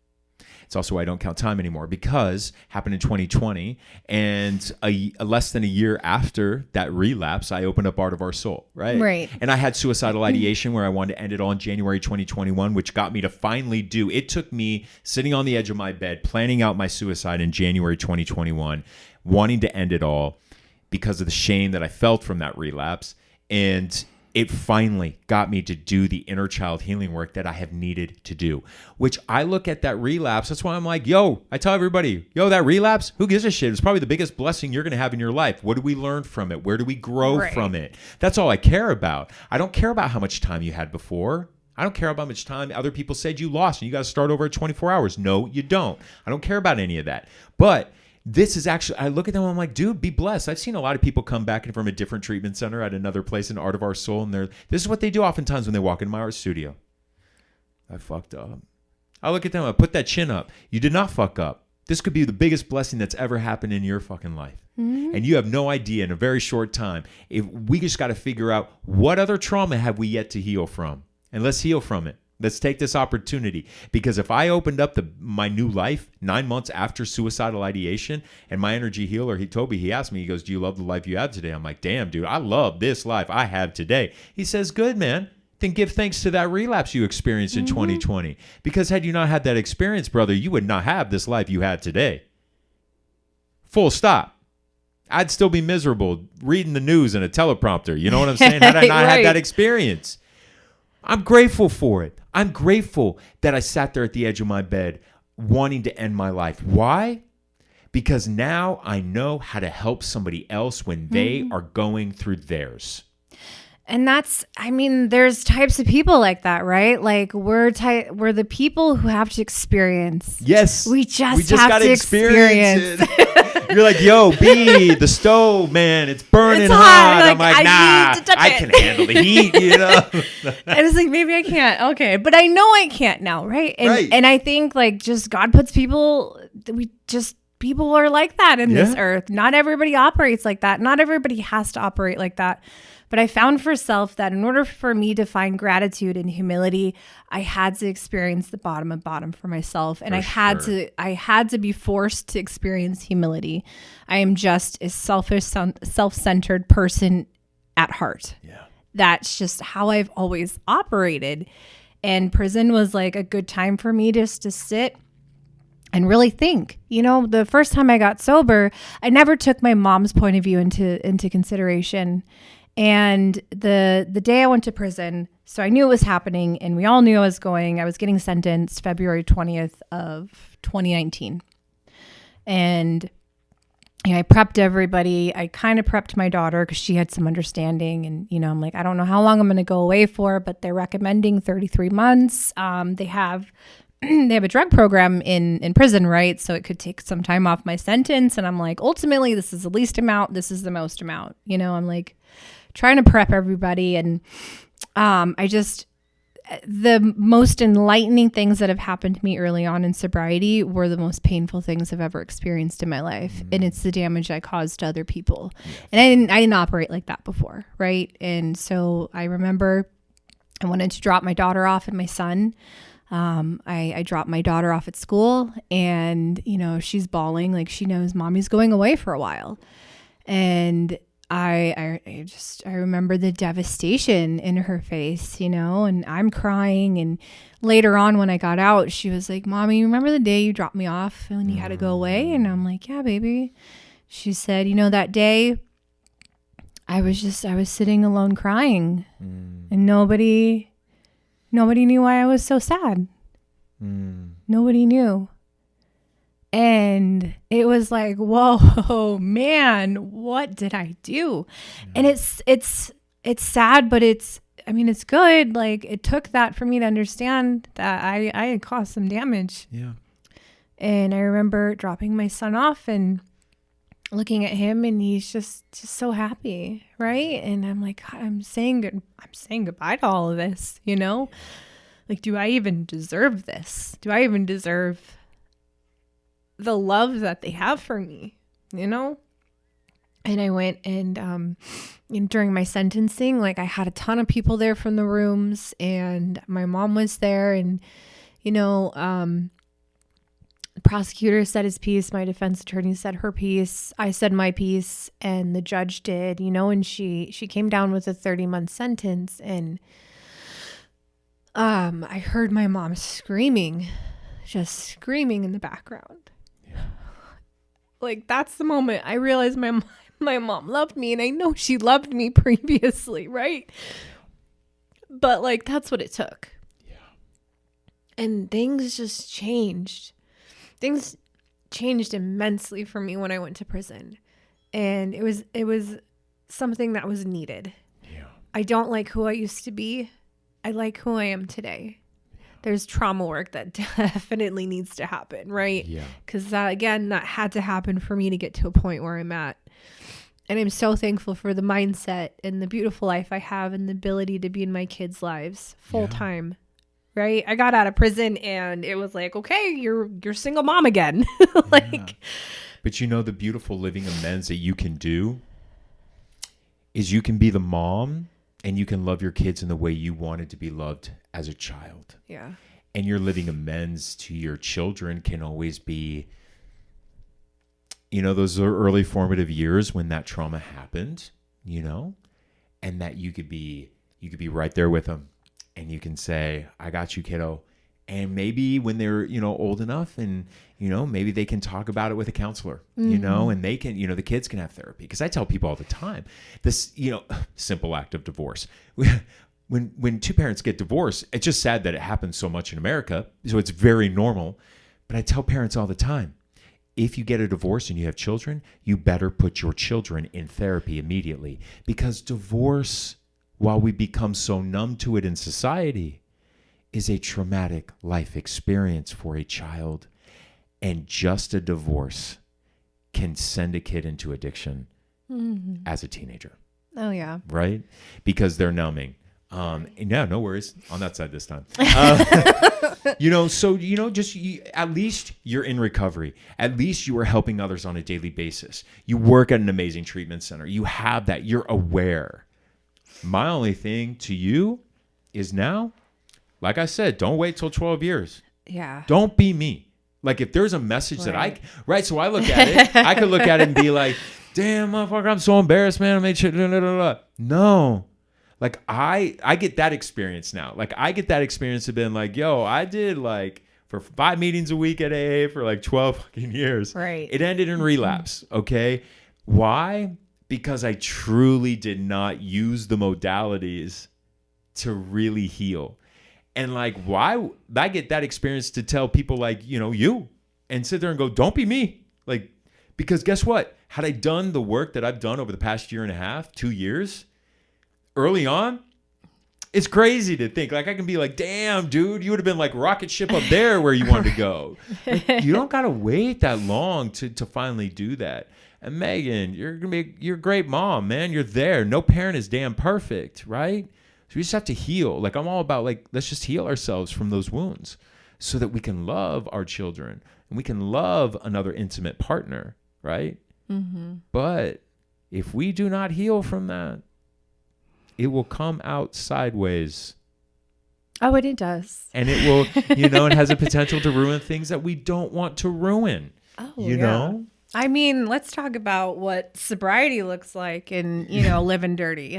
It's also why I don't count time anymore, because it happened in 2020, and less than a year after that relapse, I opened up Art of Our Soul, right? Right. And I had suicidal ideation where I wanted to end it all in January 2021, which got me to finally it took me sitting on the edge of my bed, planning out my suicide in January 2021, wanting to end it all because of the shame that I felt from that relapse. And it finally got me to do the inner child healing work that I have needed to do, which I look at that relapse. That's why I'm like, I tell everybody, that relapse, who gives a shit? It's probably the biggest blessing you're going to have in your life. What do we learn from it? Where do we grow from it? That's all I care about. I don't care about how much time you had before. I don't care about how much time other people said you lost and you got to start over at 24 hours. No, you don't. I don't care about any of that. But this is actually, I look at them and I'm like, dude, be blessed. I've seen a lot of people come back from a different treatment center at another place in Art of Our Soul. And this is what they do oftentimes when they walk into my art studio. I fucked up. I look at them, I put that chin up. You did not fuck up. This could be the biggest blessing that's ever happened in your fucking life. Mm-hmm. And you have no idea in a very short time. If we just got to figure out what other trauma have we yet to heal from. And let's heal from it. Let's take this opportunity, because if I opened up my new life 9 months after suicidal ideation, and my energy healer, he asked me, he goes, do you love the life you have today? I'm like, damn, dude, I love this life I have today. He says, good, man. Then give thanks to that relapse you experienced in 2020. Because had you not had that experience, brother, you would not have this life you had today. Full stop. I'd still be miserable reading the news in a teleprompter. You know what I'm saying? Had I not had that experience. I'm grateful for it. I'm grateful that I sat there at the edge of my bed wanting to end my life. Why? Because now I know how to help somebody else when they are going through theirs. And there's types of people like that, right? Like we're the people who have to experience. Yes. We just have to experience it. You're like, B, the stove, man, it's burning it's hot. Like, I'm like, nah, I can handle the heat, And it's like, maybe I can't. Okay. But I know I can't now, right? And I think like just God puts people are like that in this earth. Not everybody operates like that. Not everybody has to operate like that. But I found for self that in order for me to find gratitude and humility, I had to experience the bottom of bottom for myself. And I had to be forced to experience humility. I am just a selfish, self-centered person at heart. Yeah. That's just how I've always operated. And prison was like a good time for me just to sit and really think. The first time I got sober, I never took my mom's point of view into consideration. And the day I went to prison, so I knew it was happening, and we all knew I was getting sentenced February 20th of 2019. And I prepped everybody. I kind of prepped my daughter because she had some understanding. And, I'm like, I don't know how long I'm going to go away for, but they're recommending 33 months. They have a drug program in prison, right? So it could take some time off my sentence. And I'm like, ultimately, this is the least amount. This is the most amount. I'm like trying to prep everybody. And I the most enlightening things that have happened to me early on in sobriety were the most painful things I've ever experienced in my life. And it's the damage I caused to other people. And I didn't operate like that before. Right. And so I remember I wanted to drop my daughter off and my son. I dropped my daughter off at school, and, you know, she's bawling. Like, she knows mommy's going away for a while. And I remember the devastation in her face, you know, and I'm crying. And later on, when I got out, she was like, Mommy, remember the day you dropped me off and you had to go away? And I'm like, yeah, baby. She said, you know, that day I was sitting alone crying, and nobody knew why I was so sad. Nobody knew. And it was like, whoa, man, what did I do? And it's sad, but it's good. Like, it took that for me to understand that I had caused some damage. Yeah. And I remember dropping my son off and looking at him, and he's just so happy, right? And I'm like, God, I'm saying goodbye to all of this, you know? Like, do I even deserve this? Do I even deserve the love that they have for me, you know? And I went and during my sentencing, like, I had a ton of people there from the rooms, and my mom was there, and, you know, the prosecutor said his piece, my defense attorney said her piece, I said my piece, and the judge did, you know, and she came down with a 30-month sentence. And I heard my mom just screaming in the background. Yeah. Like, that's the moment I realized my mom loved me, and I know she loved me previously, right? But, like, that's what it took. Yeah. And things just changed. Things changed immensely for me when I went to prison, and it was something that was needed. Yeah. I don't like who I used to be. I like who I am today. There's trauma work that definitely needs to happen, right? Yeah. Because that had to happen for me to get to a point where I'm at. And I'm so thankful for the mindset and the beautiful life I have and the ability to be in my kids' lives full time. Right. I got out of prison, and it was like, okay, you're single mom again. Like, yeah. But you know, the beautiful living amends that you can do is you can be the mom, and you can love your kids in the way you wanted to be loved as a child. Yeah. And your living amends to your children can always be, you know, those are early formative years when that trauma happened, you know, and that you could be right there with them. And you can say, I got you, kiddo. And maybe when they're, you know, old enough, and, you know, maybe they can talk about it with a counselor, you know, and they can, you know, the kids can have therapy. Because I tell people all the time, this, you know, simple act of divorce. When two parents get divorced, it's just sad that it happens so much in America. So it's very normal. But I tell parents all the time, if you get a divorce and you have children, you better put your children in therapy immediately. Because divorce, while we become so numb to it in society, is a traumatic life experience for a child. And just a divorce can send a kid into addiction as a teenager. Oh, yeah. Right? Because they're numbing. No worries on that side this time. You know, so, you know, at least you're in recovery. At least you are helping others on a daily basis. You work at an amazing treatment center. You have that. You're aware. My only thing to you is now, like I said, don't wait till 12 years. Yeah. Don't be me. Like, if there's a message so I look at it, I could look at it and be like, damn, motherfucker, I'm so embarrassed, man. I made shit. No. Like, I get that experience now. Like, I get that experience of being like, yo, I did like for 5 meetings a week at AA for like 12 fucking years. Right. It ended in relapse. Okay. Why? Because I truly did not use the modalities to really heal. And like, why I get that experience to tell people like, you know, you, and sit there and go, don't be me. Like, because guess what? Had I done the work that I've done over the past 2 years, early on, it's crazy to think. Like, I can be like, damn, dude, you would have been like rocket ship up there where you wanted to go. Like, you don't got to wait that long to finally do that. And Megan, you're a great mom, man. You're there. No parent is damn perfect, right? So we just have to heal. Like, I'm all about, like, let's just heal ourselves from those wounds so that we can love our children and we can love another intimate partner, right? Mm-hmm. But if we do not heal from that, it will come out sideways. Oh, and it does. And it will, it has a potential to ruin things that we don't want to ruin. Oh, you know? I mean, let's talk about what sobriety looks like and, living dirty.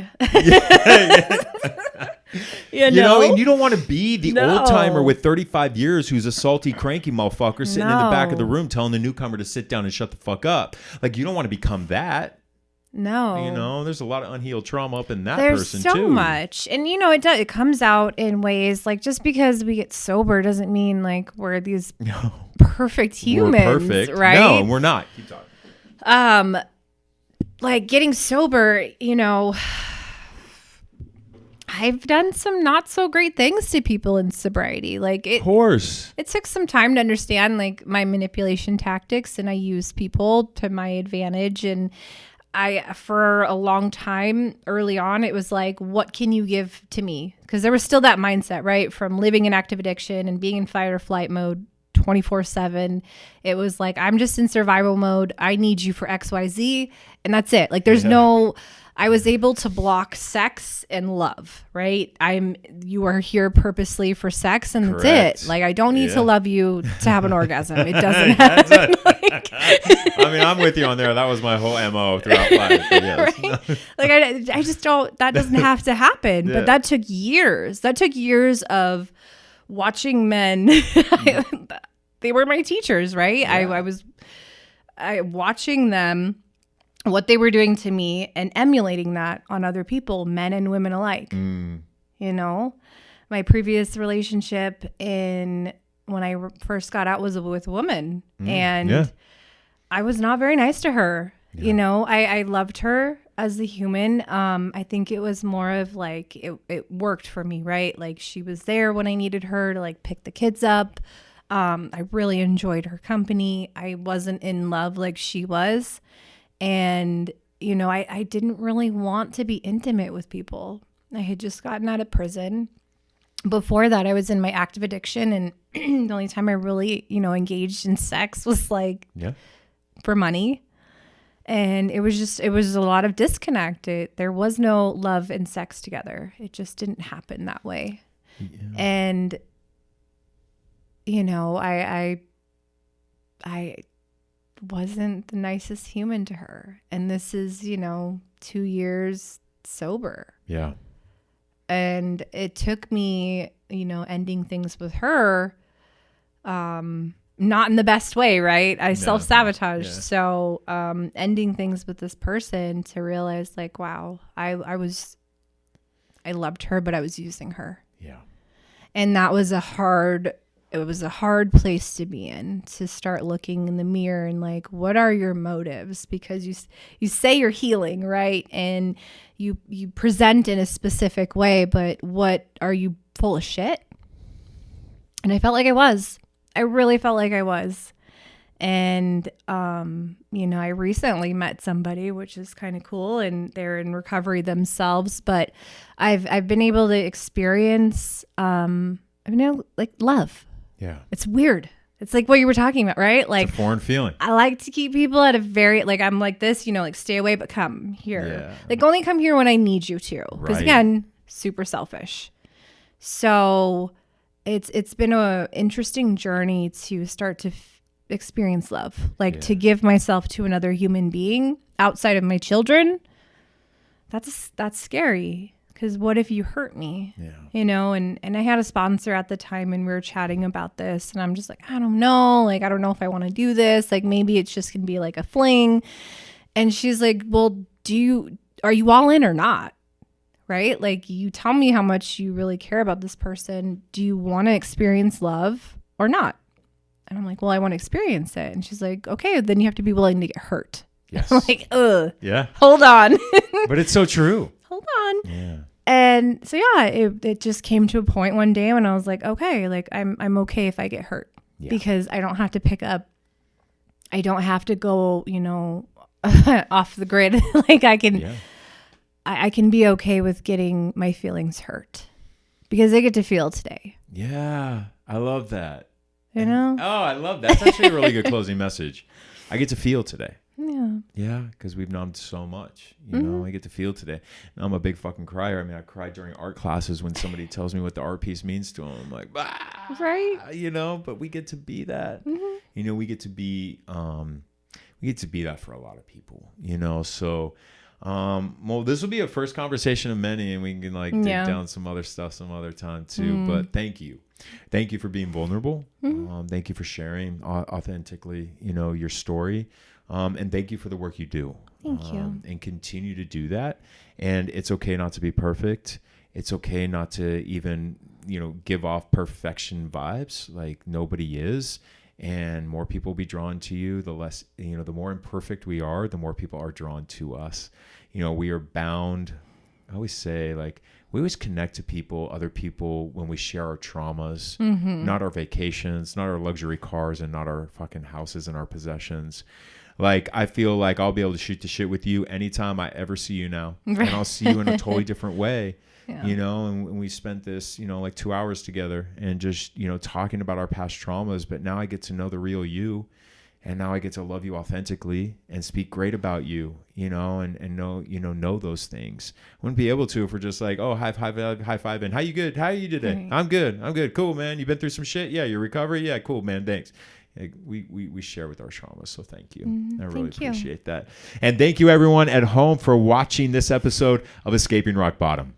And you don't want to be the old timer with 35 years who's a salty, cranky motherfucker sitting in the back of the room telling the newcomer to sit down and shut the fuck up. Like, you don't want to become that. No. There's a lot of unhealed trauma up in that person too. There's so much. And it comes out in ways like, just because we get sober doesn't mean like we're these perfect humans. We're perfect. Right? No, we're not. Keep talking. Like getting sober, I've done some not so great things to people in sobriety. Like of course. It took some time to understand like my manipulation tactics, and I used people to my advantage. And for a long time early on, it was like, what can you give to me? Because there was still that mindset, right? From living in active addiction and being in fight or flight mode 24/7. It was like, I'm just in survival mode. I need you for XYZ. And that's it. Like there's I was able to block sex and love, right? You are here purposely for sex, and Correct. That's it. Like, I don't need to love you to have an orgasm. It doesn't happen. I mean, I'm with you on there. That was my whole MO throughout life. Yes. Right? Like, I just don't, that doesn't have to happen. But that took years. That took years of watching men. They were my teachers, right? Yeah. I was watching them, what they were doing to me, and emulating that on other people, men and women alike. My previous relationship when I first got out was with a woman, and I was not very nice to her. I loved her as a human. I think it was more of like, it worked for me, right? Like she was there when I needed her to like pick the kids up. I really enjoyed her company. I wasn't in love like she was. And, I didn't really want to be intimate with people. I had just gotten out of prison. Before that, I was in my active addiction. And the only time I really, engaged in sex was like for money. And it was a lot of disconnect. There was no love and sex together. It just didn't happen that way. Yeah. And, I wasn't the nicest human to her. And this is, 2 years sober. Yeah. And it took me, ending things with her, not in the best way, right? I self-sabotaged. Yeah. So ending things with this person to realize like, wow, I loved her, but I was using her. Yeah. And that was a hard place to be in, to start looking in the mirror and like, what are your motives? Because you say you're healing, right? And you present in a specific way, but what are you, full of shit? And I felt like I was. I really felt like I was. And, I recently met somebody, which is kind of cool, and they're in recovery themselves, but I've been able to experience, like love. Yeah. It's weird. It's like what you were talking about, right? Like it's a foreign feeling. I like to keep people at a very, like, I'm like this, like stay away, but come here. Yeah. Like only come here when I need you to. Because again, super selfish. So it's been a interesting journey to start to experience love, like to give myself to another human being outside of my children. That's scary. Because what if you hurt me? Yeah. And I had a sponsor at the time, and we were chatting about this, and I'm just like, I don't know. Like, I don't know if I want to do this. Like, maybe it's just going to be like a fling. And she's like, well, are you all in or not? Right? Like, you tell me how much you really care about this person. Do you want to experience love or not? And I'm like, well, I want to experience it. And she's like, okay, then you have to be willing to get hurt. Yes. I'm like, ugh. Yeah. Hold on. But it's so true. Hold on. Yeah. And so, it just came to a point one day when I was like, okay, like I'm okay if I get hurt because I don't have to pick up. I don't have to go, off the grid. Like I can, I can be okay with getting my feelings hurt because I get to feel today. Yeah, I love that. You know? Oh, I love that. That's actually a really good closing message. I get to feel today. Yeah. Yeah, because we've numbed so much. You know, I get to feel today. And I'm a big fucking crier. I mean, I cry during art classes when somebody tells me what the art piece means to them. I'm like, Right. You know, but we get to be that. You know, we get to be that for a lot of people, you know. So well, this will be a first conversation of many, and we can like dig down some other stuff some other time too. But thank you for being vulnerable. Thank you for sharing authentically, you know, your story, and thank you for the work you do. Thank you. And continue to do that. And it's okay not to be perfect. It's okay not to even, you know, give off perfection vibes. Like nobody is. And more people will be drawn to you. The less, you know, the more imperfect we are, the more people are drawn to us. You know, we are bound. I always say, like, we always connect to people, other people, when we share our traumas, not our vacations, not our luxury cars, and not our fucking houses and our possessions. Like, I feel like I'll be able to shoot the shit with you anytime I ever see you now. And I'll see you in a totally different way. Yeah. You know, and we spent this, you know, like 2 hours together and just, you know, talking about our past traumas. But now I get to know the real you. And now I get to love you authentically and speak great about you, you know, and know, you know those things. Wouldn't be able to if we're just like, oh, high five, and how you good? How are you today? Right. I'm good. Cool, man. You been through some shit? Yeah. Your recovery? Yeah. Cool, man. Thanks. We share with our traumas, so thank you. I really appreciate that. And thank you everyone at home for watching this episode of Escaping Rock Bottom.